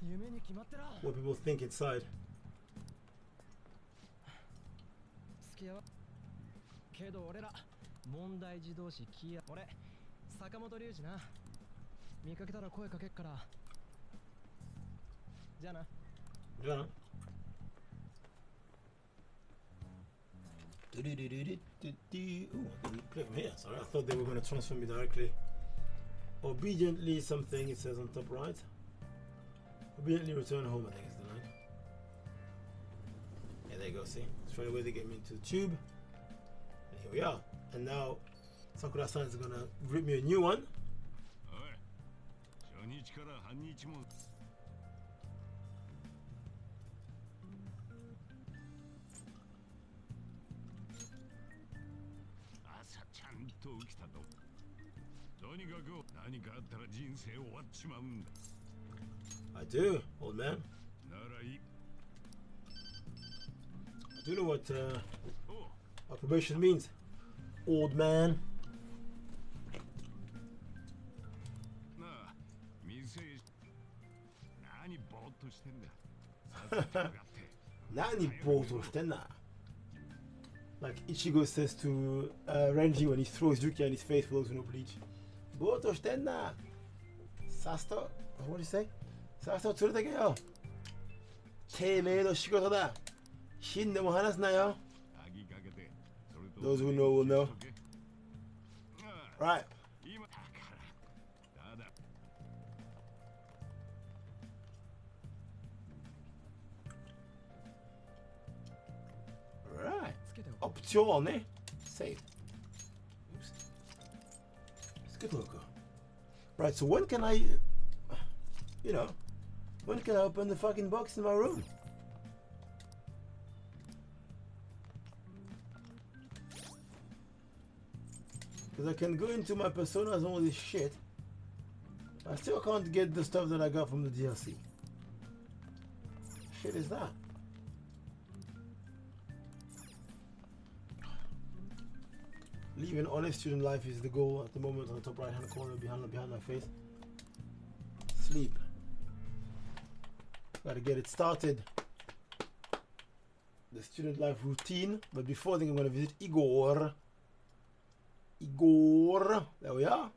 what people think inside. けど俺ら問題児同士キア俺坂本龍二な見かけたら声かけっからじゃあな。じゃあな。Ooh, I didn't play from here. Sorry, I thought they were going to transfer me directly. Obediently something, it says on top right. Obediently return home, I think is the line. Yeah, there you go, see? Straight away they get me into the tube. And here we are. And now Sakura-san is going to rip me a new one. I do, old man. I do know what probation means, old man. Nani boto shitenna? Like Ichigo says to Renji when he throws Yuki on his face for those who know bleach. Boto shitenna. Sasto, what do you say? Sasto tsurutekeyo. Teimei no shigoto da. Shin de mo hanasu na yo. Those who know will know. Right. Right. Option save. Oops. It's good look. Right, so when can I, you know, when can I open the fucking box in my room? Because I can go into my personas and all this shit. I still can't get the stuff that I got from the DLC. Shit is that? Living honest student life is the goal at the moment. On the top right hand corner behind my face. Sleep. Gotta get it started. The student life routine. But before, I think I'm gonna visit Igor. Igor. There we are.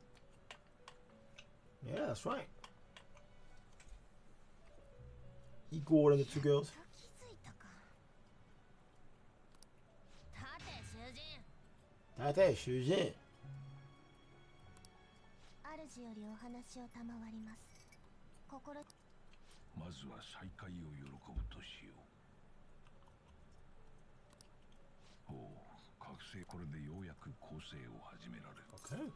Yeah, that's right. Igor and the two girls. Tate, Shujin. 主よりお話を賜ります。心。まずは再会を喜ぶとしよう。おお、覚醒これでようやく構成を始められる。Okay.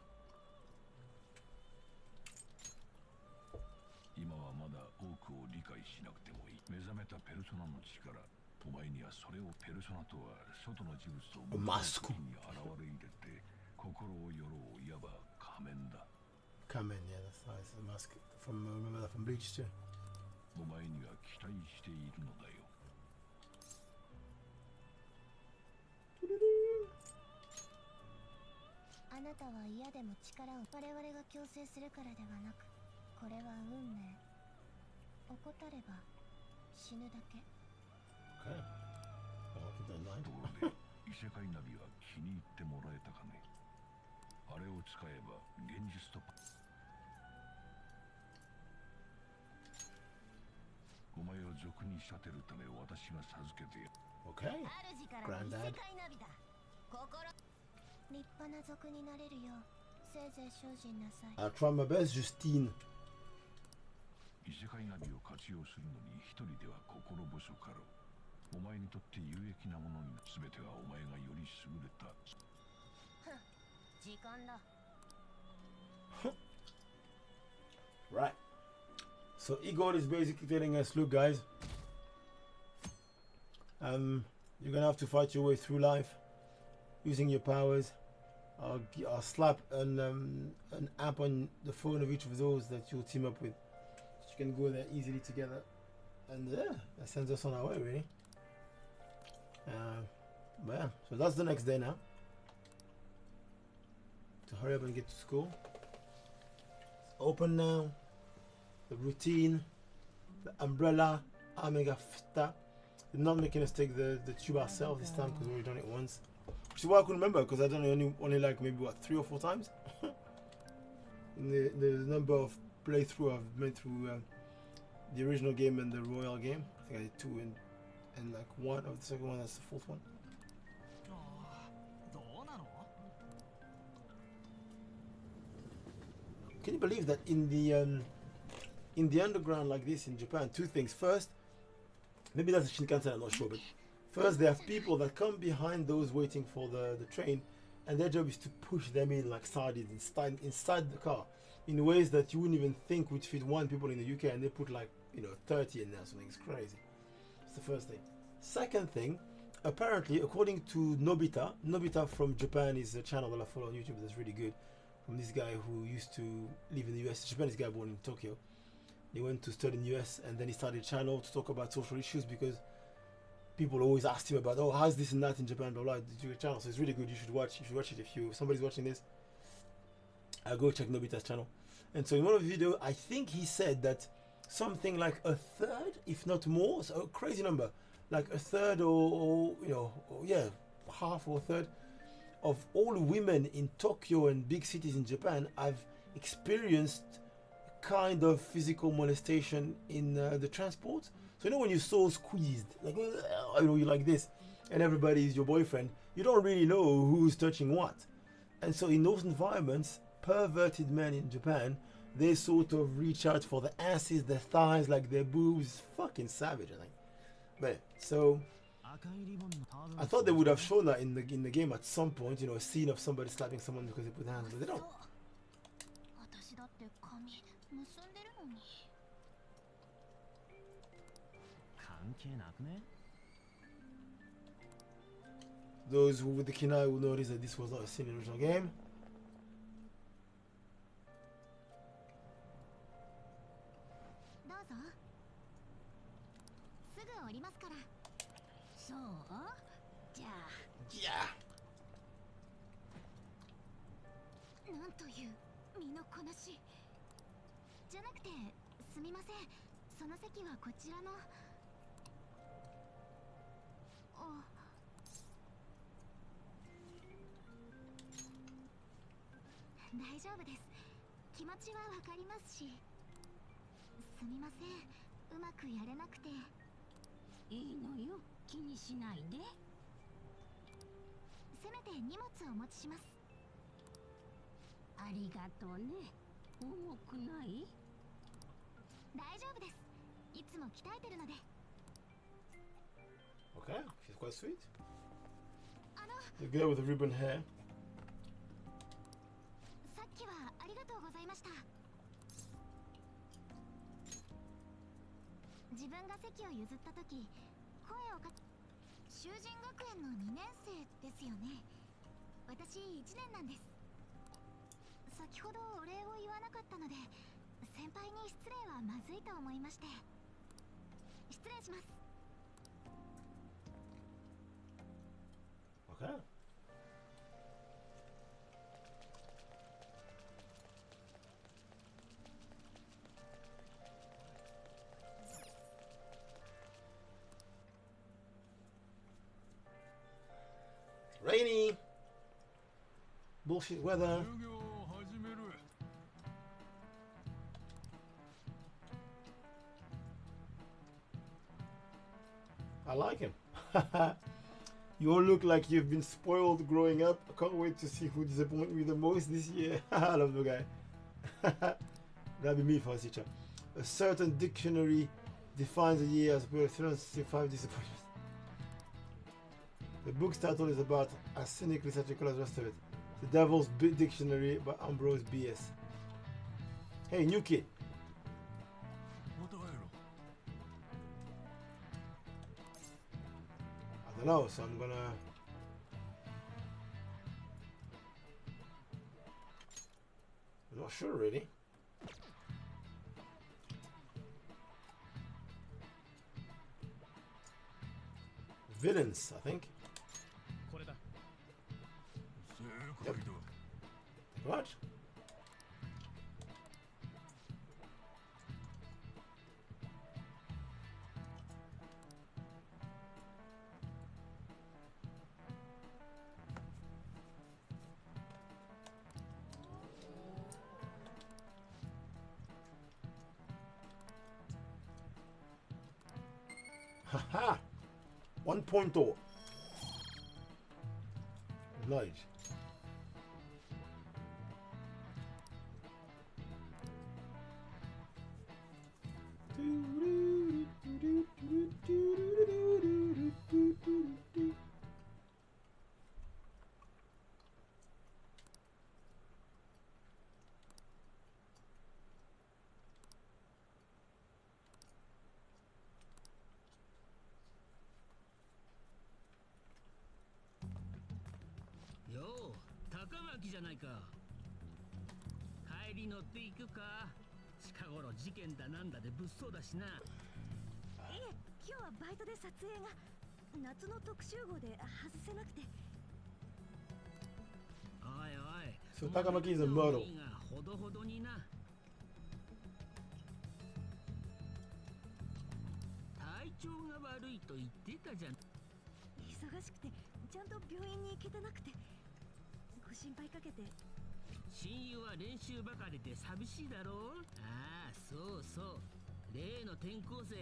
今はまだ多くを理解しなくてもいい。目覚めたペルソナの力。お前にはそれをペルソナとは外の事物をマスクに現れ入れて心をよろういわば仮面だ。仮面、yeah, that's nice. The mask from remember that from Bleach too. お前には期待しているのだよ。あなたは嫌でも力を我々が強制するからではなく、これは運命。怠れば死ぬだけ。Okay. I'll keep that in mind. ところで異世界ナビは気に入ってもらえたかね。あれを使えば現実とお前を賊に仕立てるため私が授けてやる。 Okay. Granddad. 立派な族になれるようせいぜい精進なさい。 I'll try my best, Justine. 異世界ナビを活用するのに一人では心細かろう。お前にとって有益なものに全てはお前がより優れた。時間だ。Right. So Igor is basically telling us, look guys, you're gonna have to fight your way through life using your powers. I'll slap an app on the phone of each of those that you'll team up with, so you can go there easily together. And yeah, that sends us on our way really. But yeah, so that's the next day now. To hurry up and get to school. It's open now. The routine, the umbrella, Omega Fta. They're not making us take the tube ourselves this time because we've already done it once. Which is why I couldn't remember, because I done it only like maybe what 3 or 4 times. the number of playthrough I've made through the original game and the Royal game. I think I did 2 and like 1 of the second one. That's the 4th one. Can you believe that in the underground like this in Japan, 2 things. First, maybe that's a Shinkansen, I'm not sure, but first they have people that come behind those waiting for the train, and their job is to push them in like sardines inside the car in ways that you wouldn't even think would fit 1 people in the UK, and they put like 30 in there, something. It's crazy. It's the first thing. Second thing, apparently according to Nobita from Japan is a channel that I follow on YouTube that's really good, from this guy who used to live in the US, a Japanese guy born in Tokyo. He went to study in the US and then he started a channel to talk about social issues because people always asked him about, oh, how's this and that in Japan, blah blah. Did you do a channel? So it's really good. You should watch it if somebody's watching this. I'll go check Nobita's channel. And so in one of the videos, I think he said that something like a third, if not more, so a crazy number, like a third or half or a third of all women in Tokyo and big cities in Japan have experienced kind of physical molestation in the transport. So when you're so squeezed, like you're like this, and everybody is your boyfriend, you don't really know who's touching what. And so in those environments, perverted men in Japan, they sort of reach out for the asses, their thighs, like their boobs. Fucking savage, I think. But so I thought they would have shown that in the game at some point, a scene of somebody slapping someone because they put hands, but they don't. Those who with the Kinai will notice that this was not a scene in the original game. Yeah. なんという身のこなしじゃなくてすみません、その席はこちらの大丈夫です。気持ちはわかりますし、すみません、うまくやれなくて。いいのよ、気にしないで。せめて荷物をお持ちします。ありがとうね。重くない？大丈夫です。いつも鍛えてるので。Okay, she's quite sweet. The girl with the ribbon hair. さっきはありがとうございました。自分が席を譲った時、声をかけ。修人学園の2年生ですよね。私1年なんです。先ほどお礼を言わなかったので、先輩に失礼はまずいと思いまして。失礼します。Okay. Rainy, bullshit weather. I like him. You all look like you've been spoiled growing up. I can't wait to see who disappointed me the most this year. I love the guy. That'd be me if I was teacher. A certain dictionary defines a year as per 365 disappointments. The book's title is about as cynically satirical as the rest of it. The Devil's Dictionary by Ambrose B.S. Hey, new kid. I don't know, so I'm gonna... I'm not sure really. Villains, I think. Yep. What? Haha! 1.0. Knowledge.よう、高巻じゃないか。帰り乗っていくか。近頃事件だなんだで物騒だしな。いえ、今日はバイトで撮影が夏の特集号で外せなくて。おいおい。So Takamaki is a model. ほどほどにな。体調が悪いと言ってたじゃん。忙しくてちゃんと病院に行けてなくてご心配かけて。親友は練習ばかりで寂しいだろう。ああ、そうそう。例の転校生、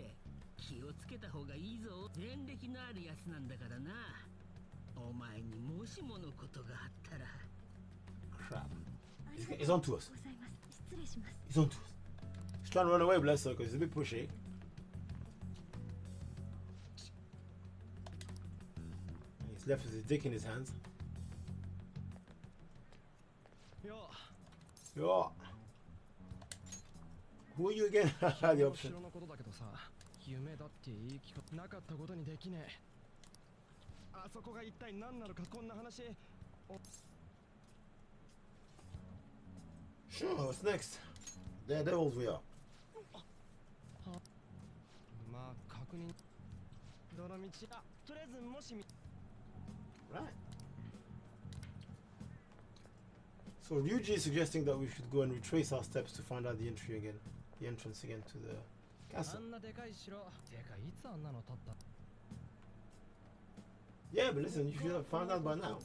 気をつけた方がいいぞ。前歴のあるやつなんだからな。お前にもしものことがあったら。Crap. He's on to us. 失礼します。He's on to us. He's trying to run away, bless her, because he's a bit pushy. He's left with his dick in his hands. Yo. Who are you again? The option. Sure, what's next? Daredevils we are. Right. So Ryuji is suggesting that we should go and retrace our steps to find out the entry again, the entrance again to the castle. Yeah, but listen, you should have found out by now.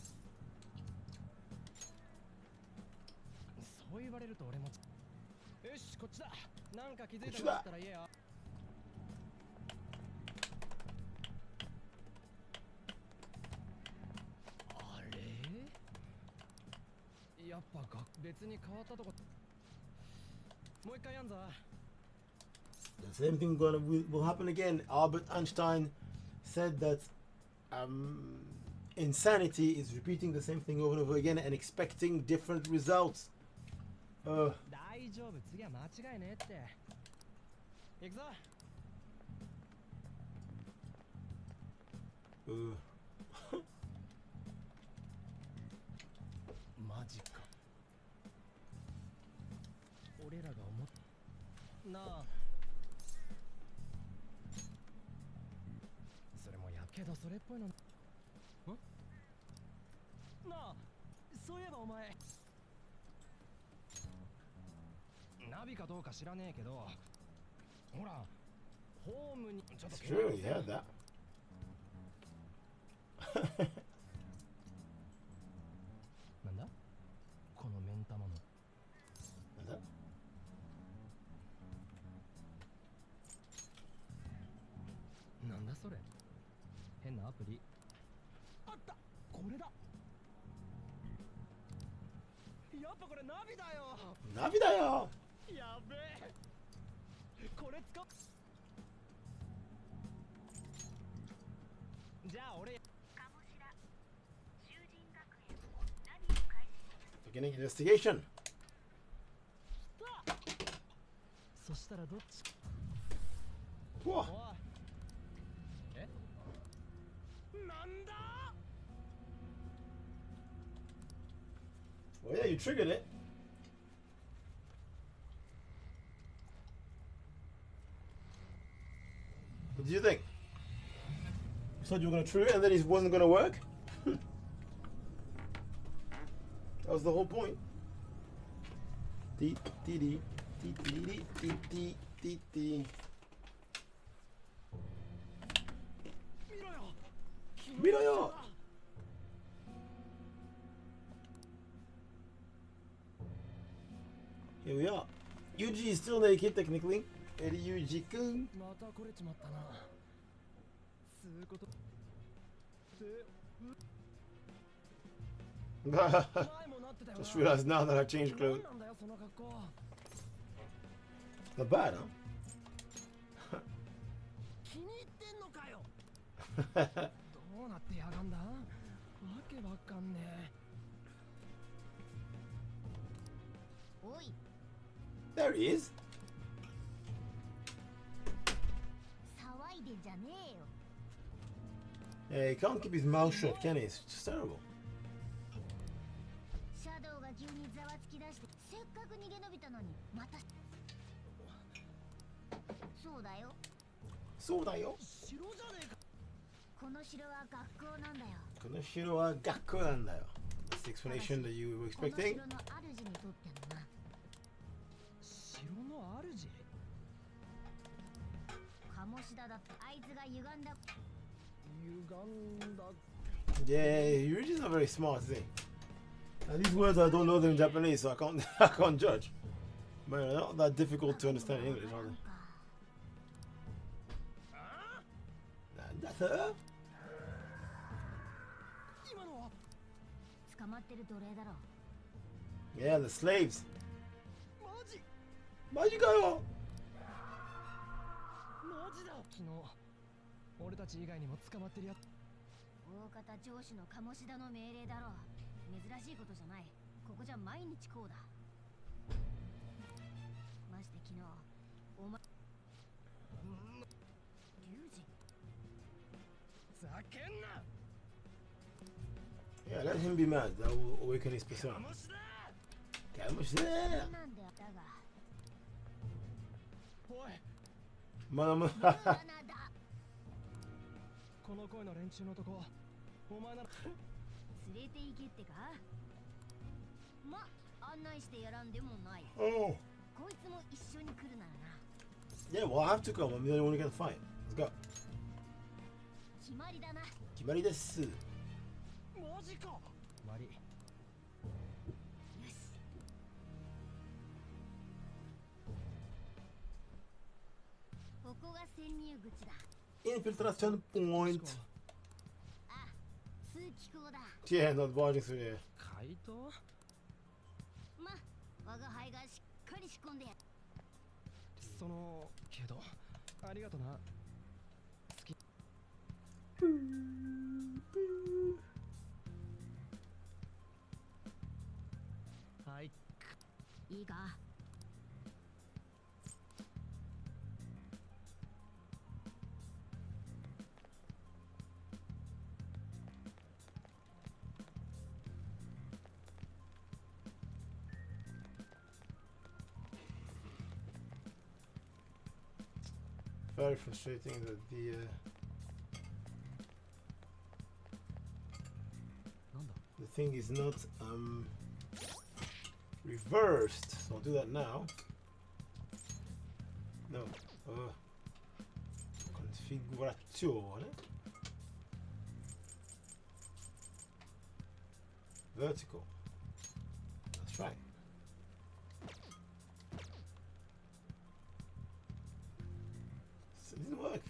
The same thing will happen again. Albert Einstein said that insanity is repeating the same thing over and over again and expecting different results. It's true, you had that. 変なアプリあった。これだ。やっぱこれナビだよ。ナビだよ。やべえ。これ使う。じゃあ俺。 Beginning investigation. そしたらどっち。うわ。え？なんだ？ Well, yeah, you triggered it. What do you think? You said you were going to trigger it and then it wasn't going to work? That was the whole point. Dee dee dee dee dee dee dee dee dee. Miro! Here we are. Yuji is still naked technically. Eri Yuji-kun. またこれちまったな。つうこと。 Just realized now that I changed clothes. Not bad, huh? 気に入ってんのかよ。どうなってやがんだ。わけわかんねえ。おい。 There he is. 騒いでんじゃねえよ。 Yeah, he can't keep his mouth shut, can he? It's just terrible. シャドウが急にざわつき出して、せっかく逃げ延びたのに、また。そうだよ。そうだよ。城じゃねえか。この城は学校なんだよ。この城は学校なんだよ。That's the explanation that you were この expecting. 城の主にとってもな。城の主？鴨志田だってあいつが歪んだ。 Yeah, Yuji's not very smart, is he? And these words I don't know them in Japanese, so I can't judge. But they're not that difficult to understand in English, are they? That's her? 捕まってる奴隷だろ。 Yeah, the slaves. マジ？マジかよ。マジだ。昨日俺たち以外にも捕まってるやつ。大方上司の鴨志田の命令だろう。珍しいことじゃない。ここじゃ毎日こうだ。まして昨日お前龍二ざけんな。 Yeah, let him be mad. That will awaken his persona. 鴨志田。なんだよだが。おい。まだまだ。この声の連中のとこ、お前なら連れて行けってか。ま、案内してやらんでもない。Oh. こいつも一緒に来るならな。 Yeah, well, I have to come. I'm the only one who can fight. Let's go. 決まりだな。決まりです。マジか。悪い。よし。ここが潜入口だ。Infiltration point. あ、通気口だ。 Yeah, not barging through there. 怪盗？ま、我が輩がしっかり仕込んでや。そのけど、ありがとな。好き。はい。いいか。 Very frustrating that the thing is not reversed. So I'll do that now. No. Configurazione. Vertical. That's right. It didn't work.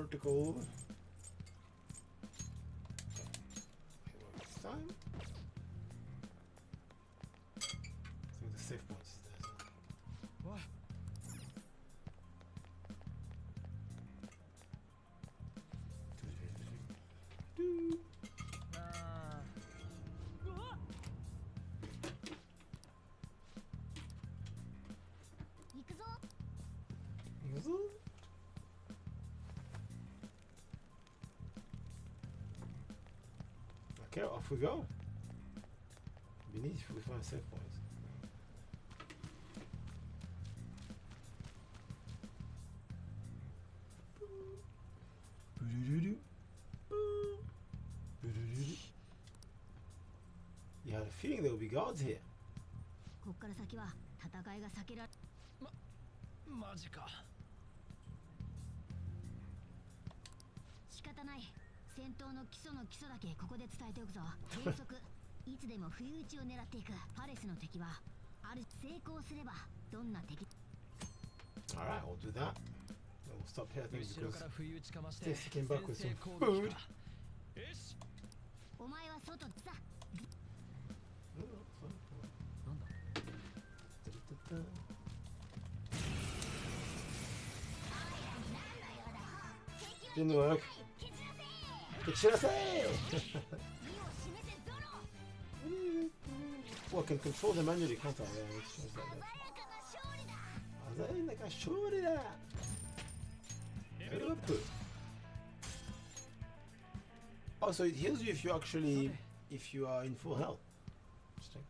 vertical. This time. So the safe points is there. What? Okay, off we go. Beneath if we find safe points. You had a feeling there would be guards here. こっから先は戦いが避けられマジか。仕方ない。戦闘の基礎の基礎だけここで伝えておくぞ。原則いつでも不意打ちを狙っていく。パレスの敵はある成功すればどんな敵 Alright, we'll do that. And we'll stop here, I think, 後ろ because から不意打ちかまして Stacy came back with 先 some 制攻 food. 撃か。よし。お前は外さ。なんだ。Didn't work. Get Well, I can control them manually, can't I? Yeah, let's change that there. 鮮やか勝利だ。レベルアップ。Oh, so it heals you if you actually, if you are in full health. Interesting.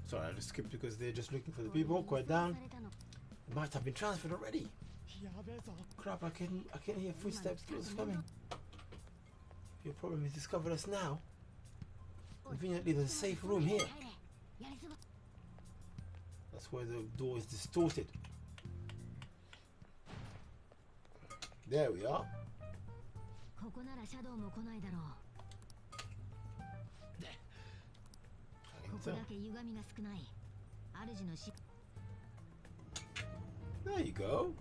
Sorry, I just skipped because they're just looking for the people. Quiet down. It might have been transferred already. Crap, I can hear footsteps close coming. Your problem is discovered us now. Conveniently, there's a safe room here. That's where the door is distorted. There we are. ここならシャドウも来ないだろう。ここだけ歪みが少ない。主のし。There you go.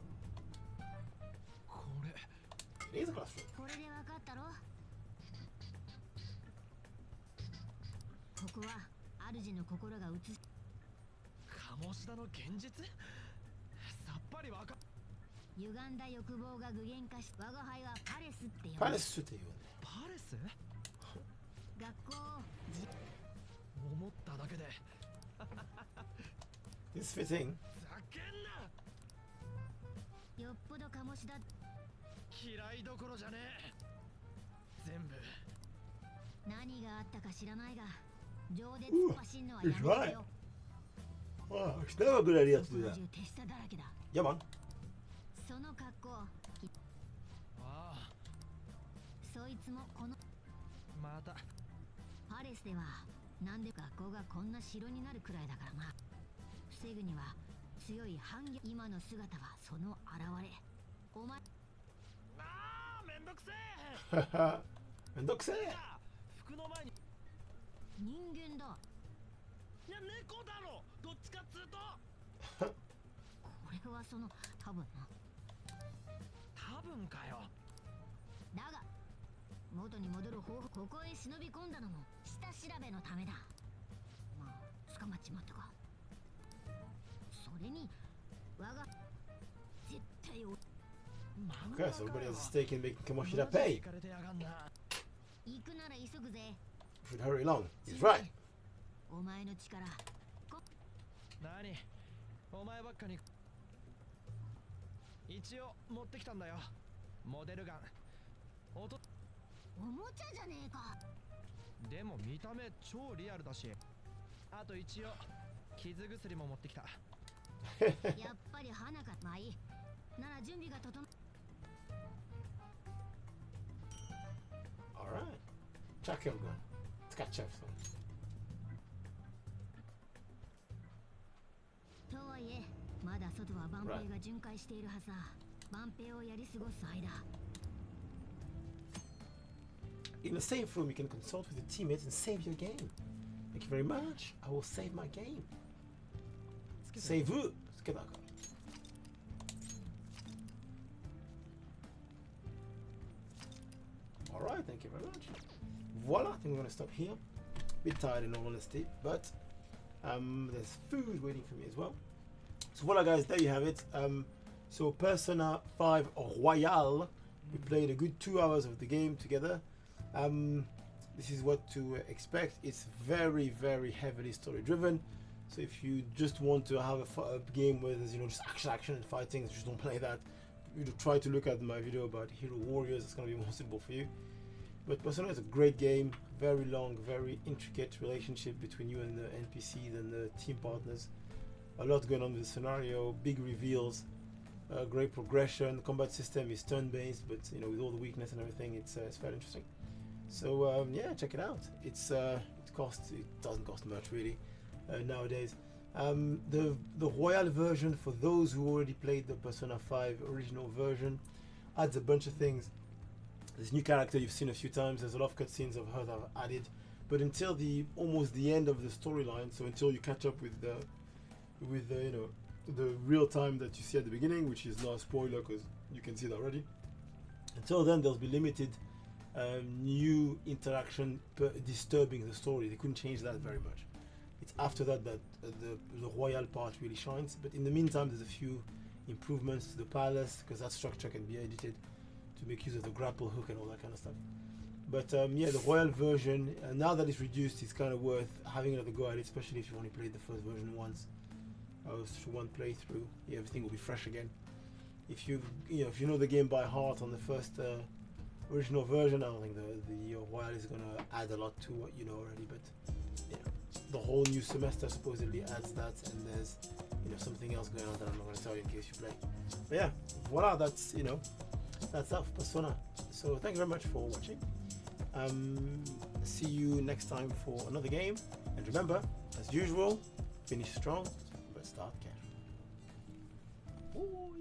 これ。 It is a classroom. これで分かったろ。ここは主の心が映す。鴨志田の現実？さっぱりわか。歪んだ欲望が具現化し、我が輩はパレスって呼ぶ。パレスって言うね。パレス？学校。思っただけで。This fitting. ざけんな。よっぽど鴨志田。嫌いどころじゃねえ。全部。何があったか知らないが、情で突っ走んのはやめてよ。Wow, it's never a good idea to do that. 手下だらけだ。Yeah, man. その格好。ああ。そいつもこの。また。パレスではなんで学校がこんな城になるくらいだからな。防ぐには強い反撃。今の姿はその現れ。お前。ああ、めんどくせえ。めんどくせえ。服の前に。人間だ。いや、猫だろ。どっちかっつうと。これはその多分な。多分かよ。だが元に戻る方法。ここへ忍び込んだのも下調べのためだ。まあ捕まっちまったか。それに我が絶対を。Okay, so everybody has a stake in making Kamoshida pay. 行くなら急ぐぜ。 Should hurry along. He's right. お前の力。何？お前ばっかに。一応持ってきたんだよ。モデルガン。おもちゃじゃねえか。でも見た目超リアルだし。あと一応傷薬も持ってきた。やっぱり花か。まあいい。なら準備が整う。All right. Check your gun. Let's catch up. とはいえまだ外は万兵が巡回しているはずだ。万兵をやり過ごす間。in a safe room, you can consult with your teammates and save your game. Thank you very much. I will save my game. Save-vous. Alright, thank you very much. Voila, I think we're going to stop here. Bit tired in all honesty, but there's food waiting for me as well. So voila guys, there you have it. So Persona 5 Royal, we played a good 2 hours of the game together. This is what to expect. It's very, very heavily story driven. So if you just want to have a game where there's, you know, just action and fighting, just don't play that. You try to look at my video about Hero Warriors. It's going to be more suitable for you. But Persona is a great game. Very long, very intricate relationship between you and the NPCs and the team partners. A lot going on with the scenario. Big reveals. Great progression. The combat system is turn-based, but you know, with all the weakness and everything, it's very interesting. So yeah, check it out. It doesn't cost much really nowadays. The Royal version, for those who already played the Persona 5 original version, adds a bunch of things. This new character you've seen a few times. There's a lot of cutscenes I've heard I've added, but until almost the end of the storyline, so until you catch up with the you know, the real time that you see at the beginning, which is not a spoiler because you can see it already. Until then, there'll be limited new interaction disturbing the story. They couldn't change that very much. It's after that that the royal part really shines. But in the meantime, there's a few improvements to the palace, because that structure can be edited to make use of the grapple hook and all that kind of stuff. But yeah, the royal version, now that it's reduced, it's kind of worth having another go at it, especially if you only played the first version once. Through one playthrough, yeah, everything will be fresh again. If you know the game by heart on the first original version, I don't think the royal is gonna add a lot to what you know already. But you know, the whole new semester supposedly adds that, and there's, you know, something else going on that I'm not gonna tell you in case you play. But yeah, voila, that's, you know, that's that for Persona. So thank you very much for watching. See you next time for another game, and remember, as usual, finish strong but start casual. Ooh.